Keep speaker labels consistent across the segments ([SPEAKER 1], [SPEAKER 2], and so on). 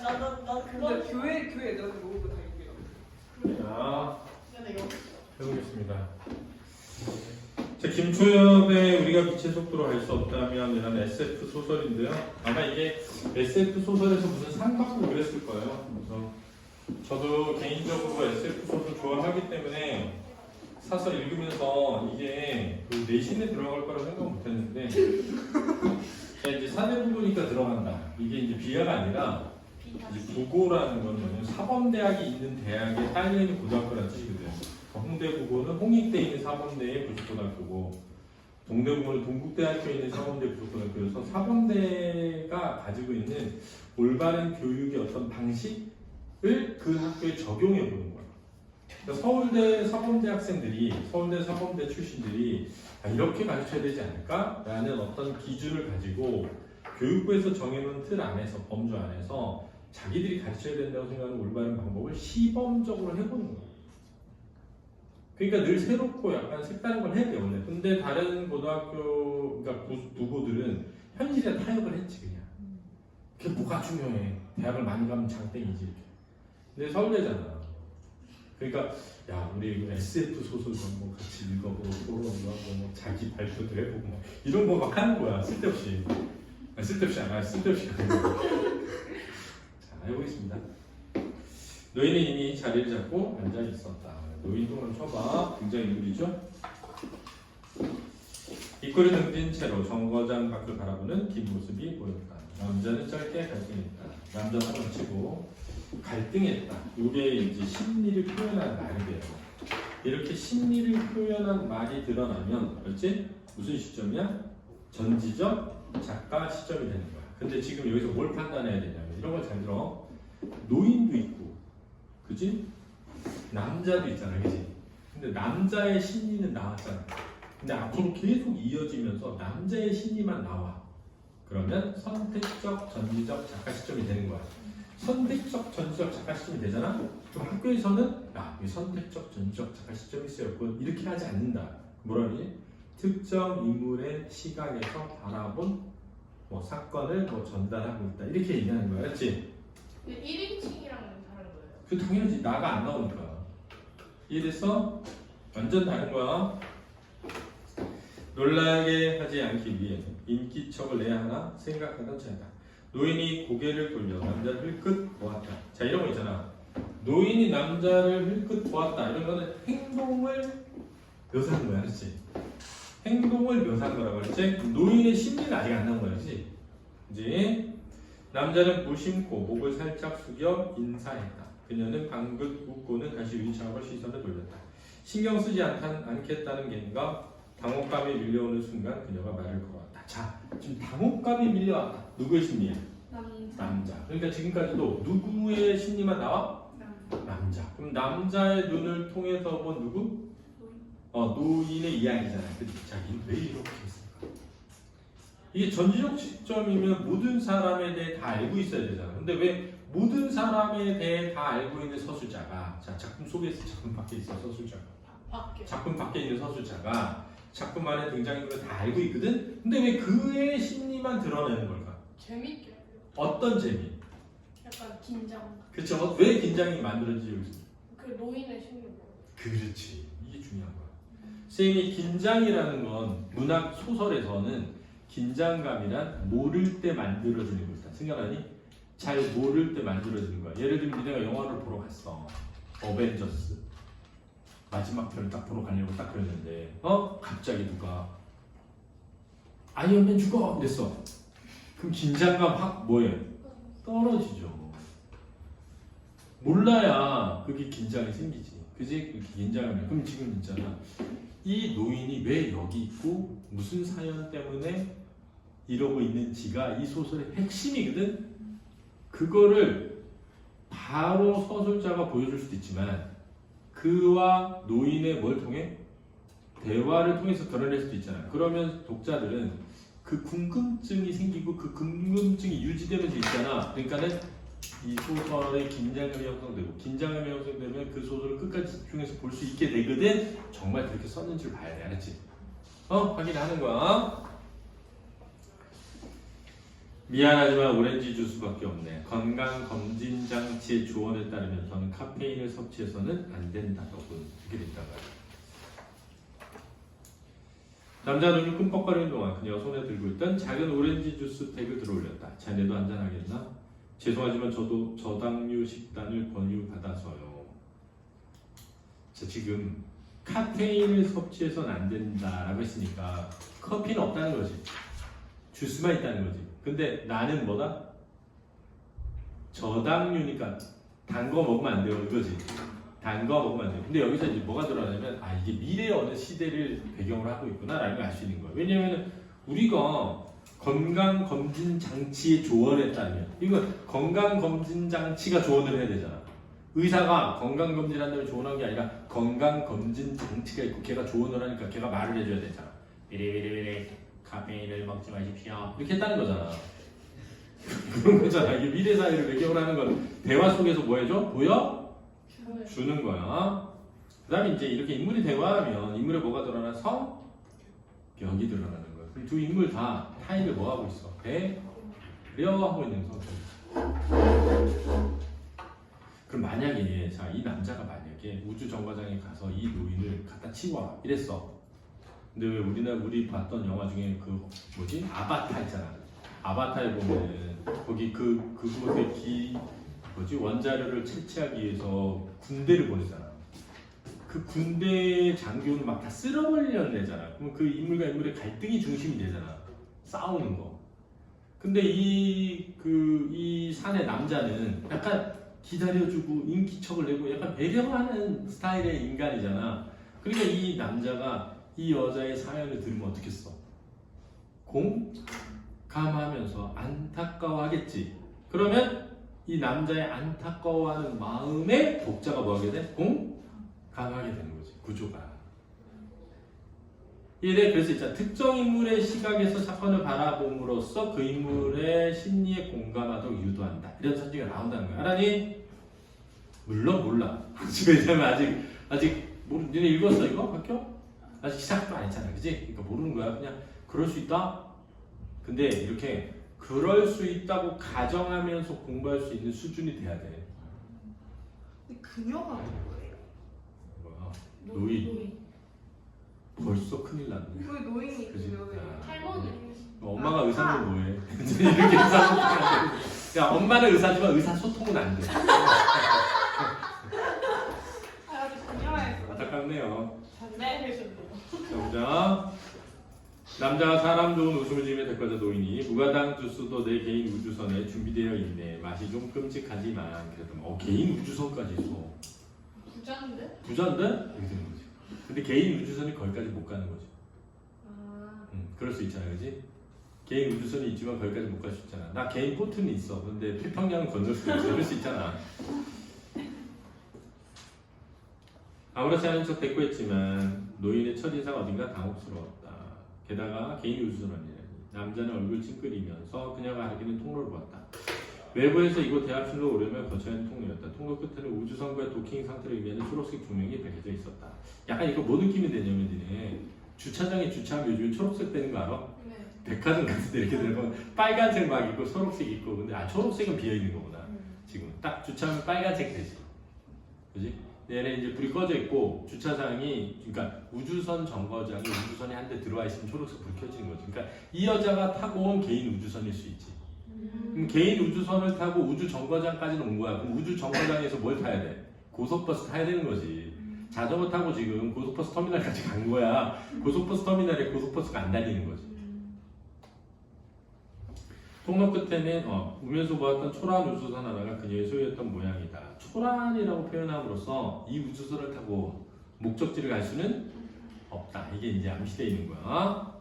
[SPEAKER 1] 나
[SPEAKER 2] 근데 교회 애들한테 먹을 거다 이거야.
[SPEAKER 3] 자,
[SPEAKER 1] 근데 이거
[SPEAKER 3] 해보겠습니다. 자, 김초엽의 우리가 빛의 속도로 갈 수 없다면이라는 SF 소설인데요. 아마 이게 SF 소설에서 무슨 상 받고 그랬을 거예요. 그래서 저도 개인적으로 SF 소설 좋아하기 때문에 사서 읽으면서 이게 그 내신에 들어갈 거라고 생각 못했는데 이제 사대부 보니까 들어간다. 이게 이제 비하가 아니라 이제 국어라는 건 뭐냐면 사범대학이 있는 대학에 딸려있는 고등학교라는 뜻이거든요. 홍대국어는 홍익대에 있는 사범대의 부속고등학교고 동대국어는 동국대학교에 있는 사범대 부속고등학교여서 사범대가 가지고 있는 올바른 교육의 어떤 방식을 그 학교에 적용해 보는 거예요. 그러니까 서울대 사범대 학생들이 서울대 사범대 출신들이 이렇게 가르쳐야 되지 않을까라는 어떤 기준을 가지고 교육부에서 정해놓은 틀 안에서 범주 안에서 자기들이 가르쳐야 된다고 생각하는 올바른 방법을 시범적으로 해보는 거예요. 그러니까 늘 새롭고 약간 색다른 걸 해야 돼요 원래. 근데 다른 고등학교 그러니까 부고들은 현실에 타협을 했지 그냥. 그게 뭐가 중요해. 대학을 많이 가면 장땡이지 이렇게. 근데 서울대잖아. 그러니까 야 우리 SF 소설 뭐 같이 읽어보고 토론하고 뭐 자기 발표도 해보고 뭐 이런 거 막 하는 거야 쓸데없이. 쓸데없이 안 해. 쓸데없이 하는 거. 자 해보겠습니다. 노인은 이미 자리를 잡고 앉아 있었다. 노인동을 쳐봐. 굉장히 느리죠? 입꼬리 등진 채로 정거장 밖을 바라보는 뒷모습이 보였다. 남자는 짧게 갈등했다. 남자는 멈추고 갈등했다. 이게 이제 심리를 표현한 말이에요. 이렇게 심리를 표현한 말이 드러나면 그렇지? 무슨 시점이야? 전지적 작가 시점이 되는 거야. 근데 지금 여기서 뭘 판단해야 되냐면 이런 걸 잘 들어. 노인도 있고 그치? 남자도 있잖아 그치? 근데 남자의 심리는 나왔잖아. 근데 앞으로 계속 이어지면서 남자의 심리만 나와. 그러면 선택적 전지적 작가 시점이 되는 거야. 선택적 전지적 작가 시점이 되잖아? 그럼 학교에서는 이 선택적 전지적 작가 시점이 쓰였고 이렇게 하지 않는다. 뭐라니? 특정 인물의 시각에서 바라본 뭐 사건을 뭐 전달하고 있다. 이렇게 얘기하는 거야. 그렇지?
[SPEAKER 1] 근데 1인칭이랑 다른 거예요.
[SPEAKER 3] 그 당연하지. 나가 안 나오니까. 이해됐어? 완전 다른 거야. 놀라게 하지 않기 위해 인기척을 내야 하나 생각하던 차이다. 노인이 고개를 돌려 남자를 흘끗 보았다. 자 이런 거 있잖아. 노인이 남자를 흘끗 보았다. 이런 거는 행동을 묘사한 거야. 그렇지? 행동을 묘사한 거라고 그랬지? 노인의 심리가 아직 안 나온 거야. 그렇지? 이제 남자는 무심코 목을 살짝 숙여 인사했다. 그녀는 방긋 웃고는 다시 위창으로 시선을 돌렸다. 신경 쓰지 않겠다는 개인과 당혹감이 밀려오는 순간 그녀가 말을 걸었다. 자, 지금 당혹감이 밀려왔다. 누구의 심리야? 남자. 그러니까 지금까지도 누구의 심리만 나와? 남자. 그럼 남자의 눈을 통해서 본 누구? 노인의 이야기잖아. 그치? 자기는 왜 이렇게 했을까? 이게 전지적 시점이면 모든 사람에 대해 다 알고 있어야 되잖아. 근데 왜 모든 사람에 대해 다 알고 있는 서술자가 작품 속에 있어, 작품 밖에 있어 서술자가. 작품 밖에 있는 서술자가 작품 안에 등장인물을 다 알고 있거든? 근데 왜 그의 심리만 드러내는 걸까?
[SPEAKER 1] 재밌게.
[SPEAKER 3] 어떤 재미?
[SPEAKER 1] 약간 긴장.
[SPEAKER 3] 그쵸? 왜 긴장이 만들어지지 여기서?
[SPEAKER 1] 그 노인의 심리.
[SPEAKER 3] 그렇지. 이게 중요한 거야. 선생님이 긴장이라는 건 문학 소설에서는 긴장감이란 모를 때 만들어지는 거다. 생각하니? 잘 모를 때 만들어지는 거야. 예를 들면 니네가 영화를 보러 갔어. 어벤져스. 마지막 편을 딱 보러 가려고 딱 그랬는데 갑자기 누가 아이언맨 죽어! 이랬어. 그럼 긴장감 확 뭐해? 떨어지죠. 몰라야 그게 긴장이 생기지. 그지? 그렇게 긴장하면. 그럼 지금 있잖아. 이 노인이 왜 여기 있고 무슨 사연 때문에 이러고 있는지가 이 소설의 핵심이거든? 그거를 바로 서술자가 보여줄 수도 있지만 그와 노인의 뭘 통해? 대화를 통해서 드러낼 수도 있잖아요. 그러면 독자들은 그 궁금증이 생기고 그 궁금증이 유지되면서 있잖아. 그러니까는 이 소설의 긴장감이 형성되고 긴장감이 형성되면 그 소설을 끝까지 집중해서 볼 수 있게 되거든. 정말 그렇게 썼는지를 봐야 돼. 알았지? 확인하는 거야. 미안하지만 오렌지 주스밖에 없네. 건강검진장치의 조언에 따르면서는 카페인을 섭취해서는 안 된다고 이렇게 됐다고요. 남자 눈이 끔뻑거리는 동안 그녀가 손에 들고 있던 작은 오렌지 주스 팩을 들어올렸다. 자네도 한잔하겠나? 죄송하지만 저도 저당류 식단을 권유받아서요. 자, 지금 카페인을 섭취해서는 안 된다라고 했으니까 커피는 없다는 거지. 주스만 있다는 거지. 근데 나는 뭐다? 저당류니까 단 거 먹으면 안 돼요. 이거지. 단 거 먹으면 안 돼요. 근데 여기서 이제 뭐가 드러나냐면 아 이게 미래의 어느 시대를 배경으로 하고 있구나라는 걸 알 수 있는 거예요. 왜냐면 우리가 건강검진장치의 조언에 따르면 이거 건강검진장치가 조언을 해야 되잖아. 의사가 건강검진한다면 조언한 게 아니라 건강검진장치가 있고 걔가 조언을 하니까 걔가 말을 해줘야 되잖아. 미리미리미리 카페인을 먹지 마십시오. 이렇게 했다는 거잖아. 그런 거잖아. 이게 미래 사회를 배경으로 하는 건 대화 속에서 뭐 해줘? 보여? 주는 거야. 그 다음에 이제 이렇게 인물이 대화하면 인물에 뭐가 드러나? 성격이 드러나는 거야. 그럼 두 인물 다 타인을 뭐 하고 있어? 배려하고 있는 성격. 그럼 만약에 자, 이 남자가 만약에 우주 정거장에 가서 이 노인을 갖다 치워 이랬어. 근데 왜 우리 봤던 영화 중에 그 뭐지? 아바타 있잖아. 아바타에 보면은 거기 그곳에 뭐지? 원자료를 채취하기 위해서 군대를 보내잖아. 그 군대 장교는 막 다 쓸어버리려는 애잖아. 그럼 그 인물과 인물의 갈등이 중심이 되잖아. 싸우는 거. 근데 이 산의 남자는 약간 기다려주고 인기척을 내고 약간 배려하는 스타일의 인간이잖아. 그러니까 이 남자가 이 여자의 사연을 들으면 어떻겠어? 공감하면서 안타까워하겠지. 그러면 이 남자의 안타까워하는 마음에 독자가 뭐 하게 돼? 공감하게 되는 거지. 구조가. 이래 그래서 있잖아. 특정 인물의 시각에서 사건을 바라봄으로써 그 인물의 심리에 공감하도록 유도한다. 이런 선지가 나온다는 거야. 알았니? 물론 몰라. 왜냐면 아직 니네 읽었어 이거? 학교? 아직 시작도 안 했잖아. 그지? 그러니까 모르는 거야. 그냥 그럴 수 있다? 근데 이렇게 그럴 수 있다고 가정하면서 공부할 수 있는 수준이 돼야 돼.
[SPEAKER 4] 근데 그녀가 누구예요?
[SPEAKER 3] 뭐야? 노인. 벌써 큰일 났네.
[SPEAKER 4] 왜 노인이
[SPEAKER 3] 그지?
[SPEAKER 4] 그녀예요?
[SPEAKER 1] 할머니.
[SPEAKER 3] 엄마가 의사면 뭐해? 이렇게 의사소통이 안 돼. 야, 엄마는 의사지만 의사소통은 안 돼.
[SPEAKER 4] 아주 그녀예요.
[SPEAKER 3] 안타깝네요.
[SPEAKER 1] 네, 그러셨네요.
[SPEAKER 3] 자, 남자가 사람 좋은 웃음을 지으며 대꾸하자 노인이 무가당 주스도 내 개인 우주선에 준비되어 있네. 맛이 좀 끔찍하지만 그래도 개인 우주선까지 있어.
[SPEAKER 1] 부자인데?
[SPEAKER 3] 부자인데? 이렇게 되는 거지. 근데 개인 우주선이 거기까지 못 가는 거지.
[SPEAKER 1] 아.
[SPEAKER 3] 그럴 수 있잖아, 그지? 개인 우주선이 있지만 거기까지 못 갈 수 있잖아. 나 개인 보트는 있어. 근데 태평양은 건널 수 있어. 그럴 수 있잖아. 아무렇지 않은 척 대꾸했지만 노인의 첫인상 어딘가 당혹스러웠다. 게다가 개인 우주선이라니. 남자는 얼굴 찡그리면서 그녀가 가리키는 통로를 보았다. 외부에서 이곳 대합실로 오려면 거쳐야 하는 통로였다. 통로 끝에는 우주선과의 도킹 상태를 의미하는 초록색 조명이 밝혀져 있었다. 약간 이거 뭐 느낌이 되냐면 니네 주차장에 주차하면 요즘 초록색 되는 거 알아?
[SPEAKER 1] 네.
[SPEAKER 3] 백화점 같은 데 이렇게 들어가면 빨간색 막 있고 초록색 있고 근데 초록색은 비어있는 거구나. 지금 딱 주차하면 빨간색 되지. 그지? 얘네 이제 불이 꺼져 있고 주차장이 그러니까 우주선 정거장이 우주선에 한 대 들어와 있으면 초록색 불이 켜지는 거지. 그러니까 이 여자가 타고 온 개인 우주선일 수 있지. 그럼 개인 우주선을 타고 우주 정거장까지는 온 거야. 그럼 우주 정거장에서 뭘 타야 돼? 고속버스 타야 되는 거지. 자전거 타고 지금 고속버스 터미널까지 간 거야. 고속버스 터미널에 고속버스가 안 달리는 거지. 통로 끝에는 우면서 보았던 초라한 우주선 하나가 그녀의 소유였던 모양이다. 초라한이라고 표현함으로써 이 우주선을 타고 목적지를 갈 수는 없다. 이게 이제 암시되어 있는 거야.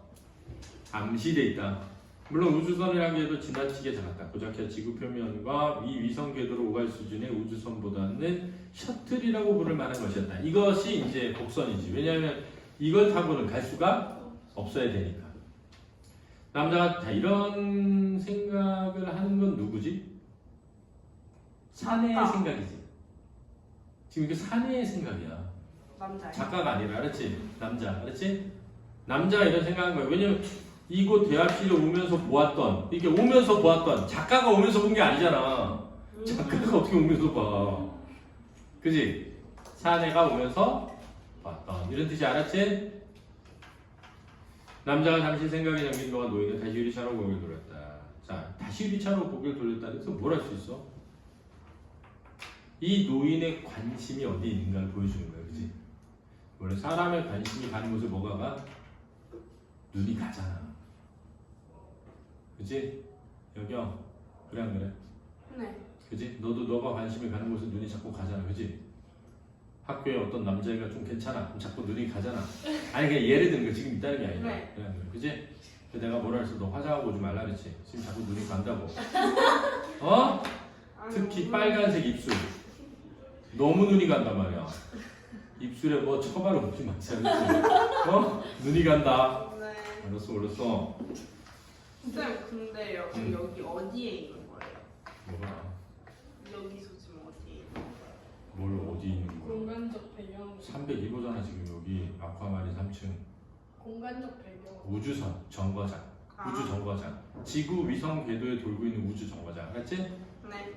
[SPEAKER 3] 암시되어 있다. 물론 우주선이라는 게 해도 지나치게 작았다. 고작해 지구 표면과 위 위성 궤도로 오갈 수준의 우주선보다는 셔틀이라고 부를 만한 것이었다. 이것이 이제 복선이지. 왜냐하면 이걸 타고는 갈 수가 없어야 되니까. 남자가 자, 이런 생각을 하는 건 누구지? 사내의 생각이지. 지금 이게 사내의 생각이야.
[SPEAKER 4] 남자예요.
[SPEAKER 3] 작가가 아니라, 알았지? 남자, 알았지? 남자가 이런 생각한 거야. 왜냐면 이곳 대합실에 오면서 보았던 이게 오면서 보았던 작가가 오면서 본 게 아니잖아. 작가가 어떻게 오면서 봐? 그지? 사내가 오면서 봤던 이런 뜻이 알았지? 남자가 잠시 생각에 잠긴 동안 노인은 다시 유리차로 고개를 돌렸다. 자, 다시 유리차로 고개를 돌렸다는 것은 뭘 할 수 있어? 이 노인의 관심이 어디 있는가를 보여주는 거야, 그지? 원래 사람의 관심이 가는 곳에 뭐가 가? 눈이 가잖아. 그지? 여기요. 그래 안 그래?
[SPEAKER 4] 네.
[SPEAKER 3] 그지? 너도 너가 관심이 가는 곳에 눈이 자꾸 가잖아. 그지? 학교에 어떤 남자애가 좀 괜찮아. 그럼 자꾸 눈이 가잖아. 아니 그냥 예를 드는 거 지금 있다는 게 아니라.
[SPEAKER 4] 네.
[SPEAKER 3] 그래 안 그래? 그지? 그래서 내가 뭐라 했어? 너 화장하고 오지 말라 그랬지? 지금 자꾸 눈이 간다고. 어? 특히 빨간색 입술. 너무 눈이 간단 말이야. 입술에 뭐 처바를 묻지 마세요. 어? 눈이 간다.
[SPEAKER 4] 네.
[SPEAKER 3] 알았어, 알았어.
[SPEAKER 4] 쌤 근데 여기 어디에 있는 거예요?
[SPEAKER 3] 뭐가?
[SPEAKER 4] 여기서 지금 어디에 있는 거예요?
[SPEAKER 3] 뭘 어디 있는 거야?
[SPEAKER 1] 공간적 배경.
[SPEAKER 3] 302호잖아 지금 여기 아쿠아마린 3층.
[SPEAKER 1] 공간적 배경.
[SPEAKER 3] 우주선 정거장. 우주 정거장. 지구 위성 궤도에 돌고 있는 우주 정거장. 알았지?
[SPEAKER 4] 네.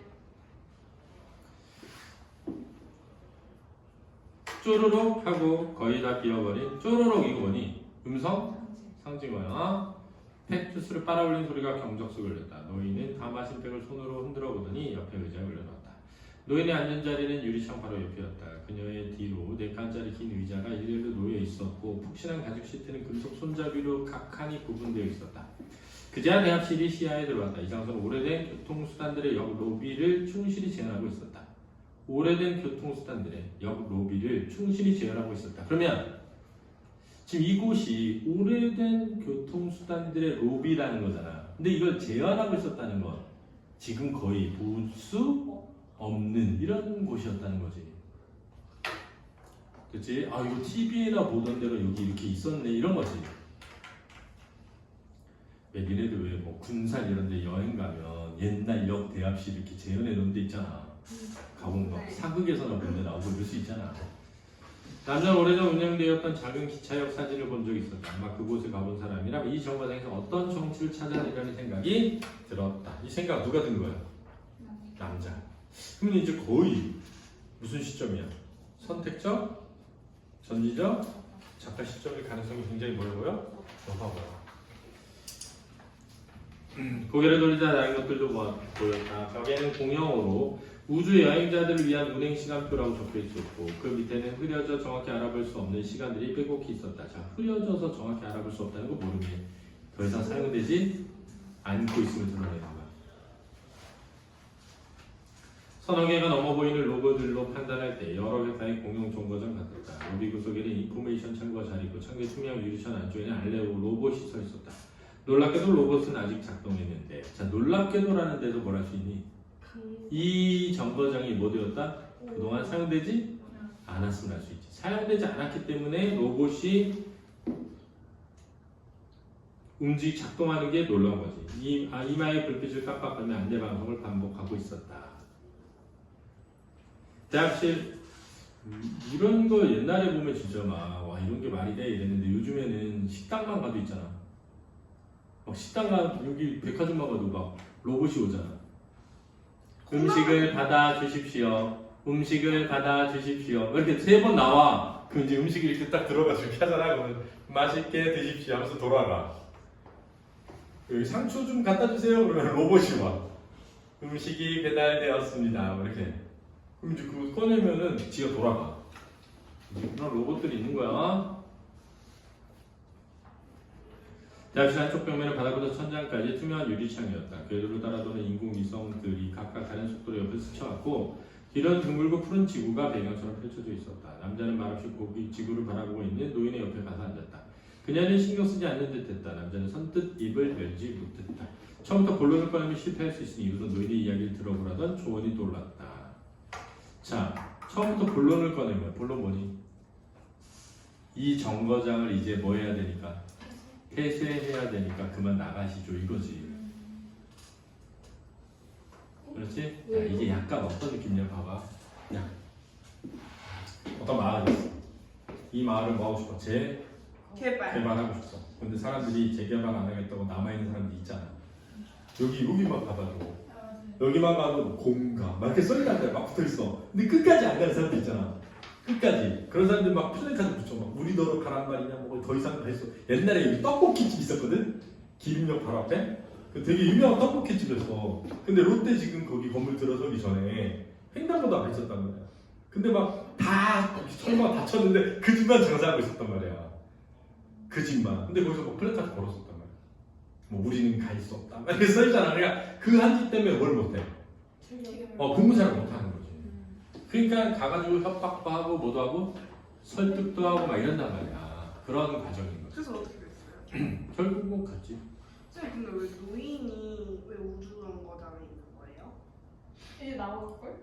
[SPEAKER 3] 쪼르륵 하고 거의 다 비어버린 쪼르륵 이거 뭐니? 음성? 상징어야. 팩 주스를 빨아올린 소리가 경적수 걸렸다. 노인은 다 마신 팩을 손으로 흔들어 보더니 옆에 의자에 올려놓았다. 노인의 앉은 자리는 유리창 바로 옆이었다. 그녀의 뒤로 4칸짜리 긴 의자가 일렬로 놓여 있었고 푹신한 가죽 시트는 금속 손잡이로 각칸이 구분되어 있었다. 그제야 대합실이 시야에 들어왔다. 이 장소는 오래된 교통수단들의 역 로비를 충실히 재현하고 있었다. 오래된 교통수단들의 역 로비를 충실히 재현하고 있었다. 그러면 지금 이곳이 오래된 교통수단들의 로비라는 거잖아. 근데 이걸 재현하고 있었다는 건 지금 거의 볼 수 없는 이런 곳이었다는 거지. 그치? 아 이거 TV에나 보던 데가 여기 이렇게 있었네 이런 거지. 왜 니네들 왜 뭐 군산 이런 데 여행 가면 옛날 역 대합실 이렇게 재현해 놓은 데 있잖아. 가본 거 사극에서나 본 데 나오고 이럴 수 있잖아. 남자는 오래전 운영되었던 작은 기차역 사진을 본 적이 있었다. 아마 그곳에 가본 사람이라면 이 정거장에서 어떤 정치를 찾아내려는 생각이 들었다. 이 생각 누가 든 거야? 남자. 그러면 이제 거의 무슨 시점이야? 선택적? 전지적? 작가 시점일 가능성이 굉장히 멀고요? 높아 보여. 고개를 돌리자 다른 것들도 보였다. 벽에는 공용어로 우주 여행자들을 위한 운행 시간표라고 적혀 있었고 그 밑에는 흐려져 정확히 알아볼 수 없는 시간들이 빼곡히 있었다. 자, 흐려져서 정확히 알아볼 수 없다는 거 모르니 더 이상 사용되지 않고 있음을 드러내는 거야. 서너 개가 넘어 보이는 로고들로 판단할 때 여러 객단의 공용 정거장 같았다. 로비 구석에는 인포메이션 창구가 잘 있고 창계 투명 유리창 안쪽에는 알레오 로봇이 서 있었다. 놀랍게도 로봇은 아직 작동했는데 자 놀랍게도라는 데서 뭘 할 수 있니? 이 정거장이 뭐 되었다? 그동안 사용되지 않았음을 알 수 있지. 사용되지 않았기 때문에 로봇이 작동하는 게 놀라운 거지. 이마에 불빛을 깜빡하며 안내 방송을 반복하고 있었다. 대합실 이런 거 옛날에 보면 진짜 막 와 이런 게 말이 돼 이랬는데 요즘에는 식당만 가도 있잖아. 막 식당 가 여기 백화점만 가도 막 로봇이 오잖아. 음식을 받아 주십시오. 음식을 받아 주십시오. 이렇게 3번 나와. 그럼 이제 음식이 이렇게 딱 들어가서 이렇게 하잖아. 그러면 맛있게 드십시오 하면서 돌아가. 여기 상추 좀 갖다 주세요. 그러면 로봇이 와. 음식이 배달되었습니다. 이렇게. 그럼 이제 그거 꺼내면은 지가 돌아가. 이제 그런 로봇들이 있는 거야. 대합실 한쪽 벽면은 바닥부터 천장까지 투명한 유리창이었다. 궤도를 따라 도는 인공위성들이 각각 다른 속도로 옆에 스쳐갔고 길은 둥글고 푸른 지구가 배경처럼 펼쳐져 있었다. 남자는 말없이 고기 지구를 바라보고 있는 노인의 옆에 가서 앉았다. 그녀는 신경 쓰지 않는 듯했다. 남자는 선뜻 입을 열지 못했다. 처음부터 본론을 꺼내면 실패할 수 있으니 우선 노인의 이야기를 들어보라던 조언이 떠올랐다. 자, 처음부터 본론을 꺼내면 본론 뭐니? 이 정거장을 이제 뭐 해야 되니까? 폐쇄해야 되니까 그만 나가시죠 이거지. 그렇지? 야, 이게 약간 어떤 느낌이냐 봐봐. 야, 어떤 마을이 있어. 이 마을을 뭐 하고 싶어? 개발하고 싶어. 근데 사람들이 재개발 안 하겠다고 남아있는 사람들이 있잖아. 여기만 가봐도 여기만 가도 공감 막 이렇게 소리가 막 붙어있어. 근데 끝까지 안 가는 사람들 있잖아. 끝까지. 그런 사람들 막 플래카드 붙여. 막 우리 너로 가란 말이냐 뭐 더 이상 다 했어. 옛날에 여기 떡볶이집 있었거든. 기름역 바로 앞에. 그 되게 유명한 떡볶이집이었어. 근데 롯데 지금 거기 건물 들어서기 전에 횡단보도 앞에 있었단 말이야. 근데 막 다 철마가 다 쳤는데 그 집만 장사하고 있었단 말이야. 그 집만. 근데 거기서 뭐 플래카드 걸었었단 말이야. 뭐 우리는 갈 수 없다. 막 이렇게 써있잖아. 그러니까 그 한 집 때문에 뭘 못해? 공부 잘 못하는 거지. 그러니까 가가지고 협박도 하고 뭐도 하고 설득도 하고 막 이런단 말이야. 그런 과정인 거지.
[SPEAKER 4] 그래서 어떻게 됐어요?
[SPEAKER 3] 결국은 갔지.
[SPEAKER 4] 선생님 근데 왜 노인이 왜 우주정거장에 있는 거예요?
[SPEAKER 1] 이제 나올걸?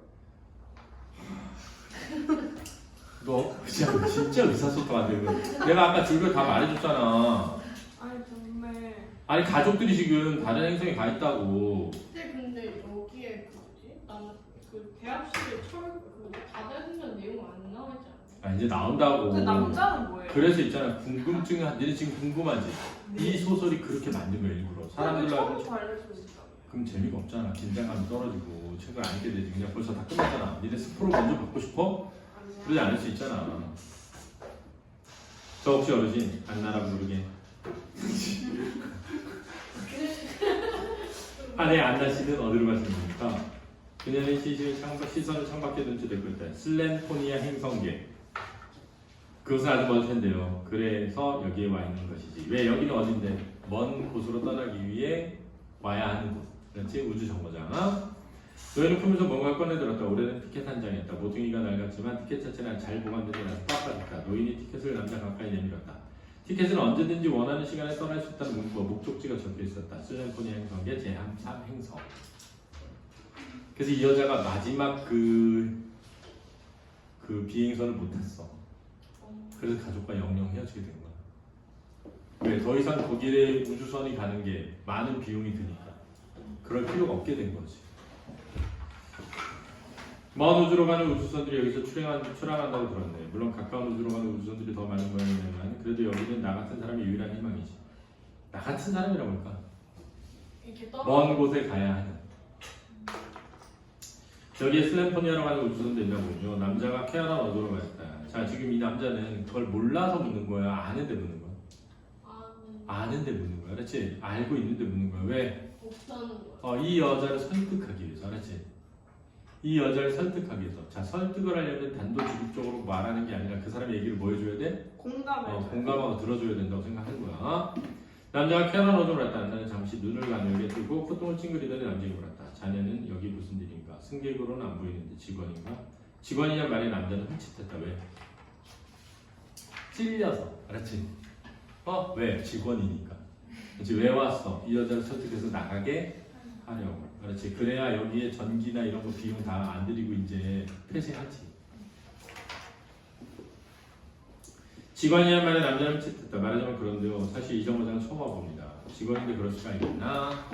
[SPEAKER 3] 너 진짜 의사소통 안 되는 거야. 내가 아까 줄걸 다 말해줬잖아.
[SPEAKER 4] 아니 정말
[SPEAKER 3] 아니 가족들이 지금 다른 행성에 가 있다고.
[SPEAKER 1] 근데 여기에 그 뭐지? 나는 그 대합실에 그 다다있는 내용 안 나오지 않아?
[SPEAKER 3] 아 이제 나온다고.
[SPEAKER 4] 근데 남자는 뭐예요?
[SPEAKER 3] 그래서 있잖아 궁금증이 니네 지금 궁금하지? 이 소설이 그렇게 만든 거야 일부러. 사람들하고
[SPEAKER 4] 처음부터 알려주니까
[SPEAKER 3] 그럼 재미가 없잖아. 긴장감이 떨어지고 책을 안 읽게 되지. 그냥 벌써 다 끝났잖아. 니네 스포를 먼저 받고 싶어? 그러지 않을 수 있잖아. 저 혹시 어르신 안나라 부르게. 아내 안나 씨는 어디로 가시는 겁니까? 그녀는 시선을 창밖에 둔 채 댓글 때 슬렌포니아 행성계. 그것은 아주 먼 텐데요. 그래서 여기에 와 있는 것이지. 왜 여기는 어딘데? 먼 곳으로 떠나기 위해 와야 하는 곳. 그렇지? 우주 정거장. 너희는 크면서 뭔가 꺼내들었다. 올해는 티켓 한 장이었다. 모퉁이가 낡았지만 티켓 자체는 잘 보관되지 않아서 빡빡했다. 노인이 티켓을 남자 가까이 내밀었다. 티켓은 언제든지 원하는 시간에 떠날 수 있다는 문구와 목적지가 적혀 있었다. 슬렌포니아 행성계 제3 행성. 그래서 이 여자가 마지막 그 비행선을 못 탔어. 그래서 가족과 영영 헤어지게 된 거야. 왜? 더 이상 거기에 우주선이 가는 게 많은 비용이 드니까. 그럴 필요가 없게 된 거지. 먼 우주로 가는 우주선들이 여기서 출항한다고 들었네. 물론 가까운 우주로 가는 우주선들이 더 많은 모양이지만 그래도 여기는 나 같은 사람이 유일한 희망이지. 나 같은 사람이라고 할까? 먼 곳에 가야 하는. 여기에 슬렌포니아로 가는 우주선도 있나 보죠. 남자가 캐나다 어조로 갔다. 자, 지금 이 남자는 그걸 몰라서 묻는 거야? 아는데 묻는 거야? 아는데 묻는 거야. 그렇지? 알고 있는데 묻는 거야. 왜?
[SPEAKER 1] 없다는 거야.
[SPEAKER 3] 이 여자를 설득하기 위해서. 그렇지? 이 여자를 설득하기 위해서. 자, 설득을 하려면 단도직입적으로 말하는 게 아니라 그 사람의 얘기를 뭐 해줘야 돼? 공감하고 들어줘야 된다고 생각하는 거야. 남자가 캐나다 어조로 갔다. 남자는 잠시 눈을 가늘게 뜨고 콧등을 찡그리더니 남자에게 물었다. 자네는 여기 무슨 일인가? 승객으로는 안 보이는데 직원인가? 직원이란 말에 남자는 흠칫했다. 왜? 찔려서. 알았지? 왜? 직원이니까. 그렇지? 왜 왔어? 이 여자를 설득해서 나가게 하려고. 그렇지? 그래야 여기에 전기나 이런 거 비용 다 안 들이고 이제 폐쇄하지. 직원이란 말에 남자는 흠칫했다. 말하자면 그런데요. 사실 이 정거장은 처음 와봅니다. 직원인데 그럴 수가 있겠나?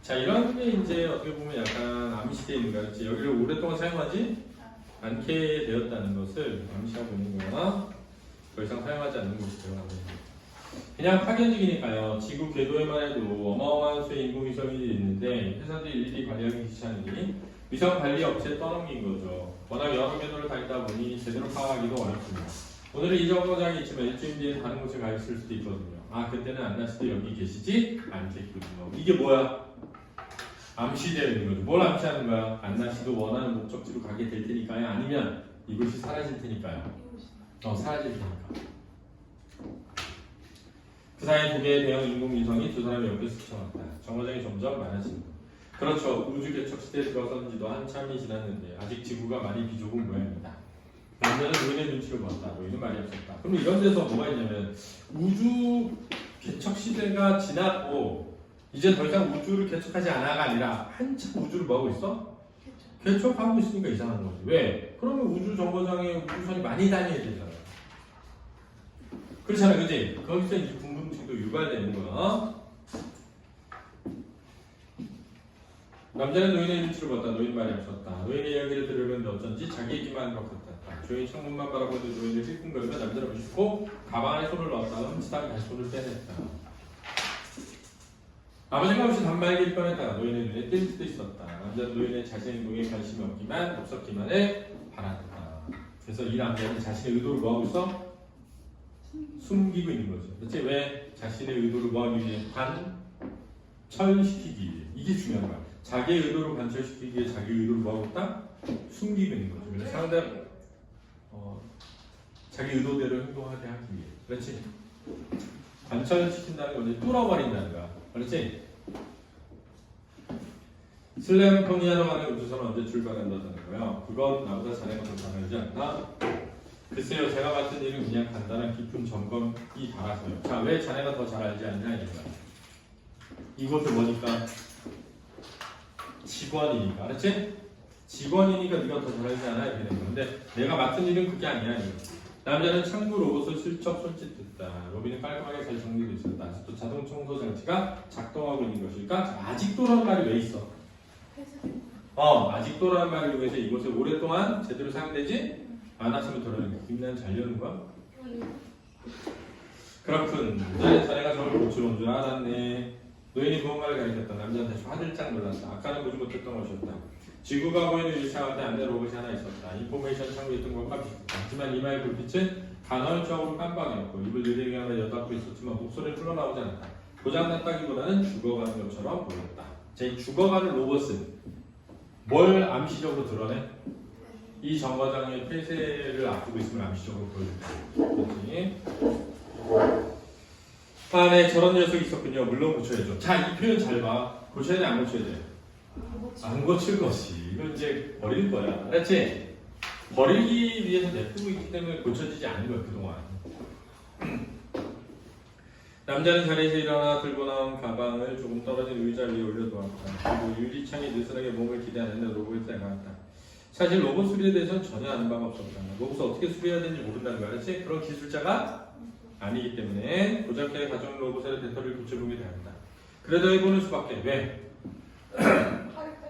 [SPEAKER 3] 자, 이런 게 이제 어떻게 보면 약간 암시되어 있는 거야. 그렇지? 여기를 오랫동안 사용하지 않게 되었다는 것을 암시하고 있는 거야. 더 이상 사용하지 않는 곳이죠. 그냥 파견직이니까요. 지구 궤도에만 해도 어마어마한 수의 인공위성이 있는데 회사들이 일일이 관리하기 귀찮으니 위성 관리 업체에 떠넘긴 거죠. 워낙 여러 궤도를 다니다 보니 제대로 파악하기도 어렵습니다. 오늘은 이 정거장이 있지만 일주일 뒤에 다른 곳에 가 있을 수도 있거든요. 그때는 안나씨도 여기 계시지 않겠군요. 이게 뭐야? 암시되어 있는 거죠. 뭘 암시하는 거야? 안나씨도 원하는 목적지로 가게 될 테니까요. 아니면 이곳이 사라질 테니까요. 사라질 테니까. 그 사이 두 개의 대형 인공위성이 두 사람의 옆에 스쳐갔다. 정거장이 점점 많아지는 거. 그렇죠. 우주 개척 시대에 들어선 지도 한참이 지났는데 아직 지구가 많이 비좁은 모양입니다. 남자는 노인의 눈치를 보았다. 노인은 말이 없었다. 그럼 이런 데서 뭐가 있냐면 우주 개척 시대가 지났고 이제 더 이상 우주를 개척하지 않아가 아니라 한참 우주를 뭐하고 있어? 개척하고 있으니까 이상한 거지. 왜? 그러면 우주 정거장에 우주선이 많이 다녀야 되잖아. 그렇잖아, 그지? 거기서 이제 궁금증도 유발되는 거야. 남자는 노인의 눈치를 봤다. 노인 말이 없었다. 노인의 이야기를 들으려는데 어쩐지 자기 얘기만 그렇게 같았다. 조용히 창문만 바라보는 노인을 힐끔거리며 남자를 무시고 가방 안에 손을 넣었다. 흠칫하게 다시 손을 빼냈다. 아무 생각 없이 단말기를 꺼냈다가 노인의 눈에 뜰 수도 있었다. 남자는 노인의 자신의 행동에 관심이 없었기만을 바랐다. 그래서 이 남자는 자신의 의도를 뭐하고 있어? 숨기고 있는 거죠. 그렇지? 왜? 자신의 의도를 뭐하기 위해? 관철시키기 위해. 이게 중요한 거야. 자기의 의도를 관철시키기 위해 자기 의도를 뭐하고 있다? 숨기고 있는 거죠. 그래서 상대방 자기 의도대로 행동하게 하기 위해. 그렇지? 관철시킨다는 건 이제 뚫어버린다는 거야. 그렇지? 슬램포니아로 가는 우주선은 언제 출발한다는 거예요. 그건 나보다 자네가 더 잘하지 않나? 글쎄요, 제가 맡은 일은 그냥 간단한 깊은 점검이 달아서요. 자, 왜 자네가 더 잘 알지 않냐 이거야. 이것도 뭐니까? 직원이니까, 알았지? 직원이니까 네가 더 잘 알지 않아 이렇게 된 건데 내가 맡은 일은 그게 아니야. 이거. 남자는 창구 로봇을 슬쩍 손짓했다. 로비는 깔끔하게 잘 정리되어 있었다. 아직도 자동 청소 장치가 작동하고 있는 것일까? 자, 아직도라는 말이 왜 있어? 아직도라는 말을 위해서 이곳에 오랫동안 제대로 사용되지 않았으면 돌아오는 김난 잘 여는 거야? 그렇군. 자네가 저를 고쳐온 줄 알았네. 노인이 무언가를 가리켰다. 남자는 다시 화들짝 놀랐다. 아까는 보지 못했던 것이었다. 지구가 보이는 일차원에 안내 로봇이 하나 있었다. 인포메이션 창구에 있던 것과 비슷했다. 하지만 이마의 불빛은 간헐적으로 깜빡이었고 입을 느리게 하며 여닫고 있었지만 목소리는 흘러나오지 않았다. 고장났다기보다는 죽어가는 것처럼 보였다. 제 죽어가는 로봇은 뭘 암시적으로 드러내? 이 정거장의 폐쇄를 앞두고 있음을 암시적으로 보여준다. 그렇지? 네, 저런 녀석이 있었군요. 물론 고쳐야죠. 자, 이 표현 잘 봐. 고쳐야 돼, 안 고쳐야 돼? 안 고칠 것이. 이건 이제 버릴 거야. 알았지? 버리기 위해서 냅두고 있기 때문에 고쳐지지 않은 거야, 그동안. 남자는 자리에서 일어나 들고 나온 가방을 조금 떨어진 의자 위에 올려두었다. 그리고 유리창에 느슨하게 몸을 기대하는데 로봇이 다가왔다. 사실 로봇 수리에 대해서는 전혀 아는 바가 없었다. 로봇을 어떻게 수리해야 되는지 모른다는 거야. 알았지? 그런 기술자가 아니기 때문에 고작해 가져온 로봇의 배터리를 고쳐보게 되었다. 그래도 해보는 수밖에. 왜?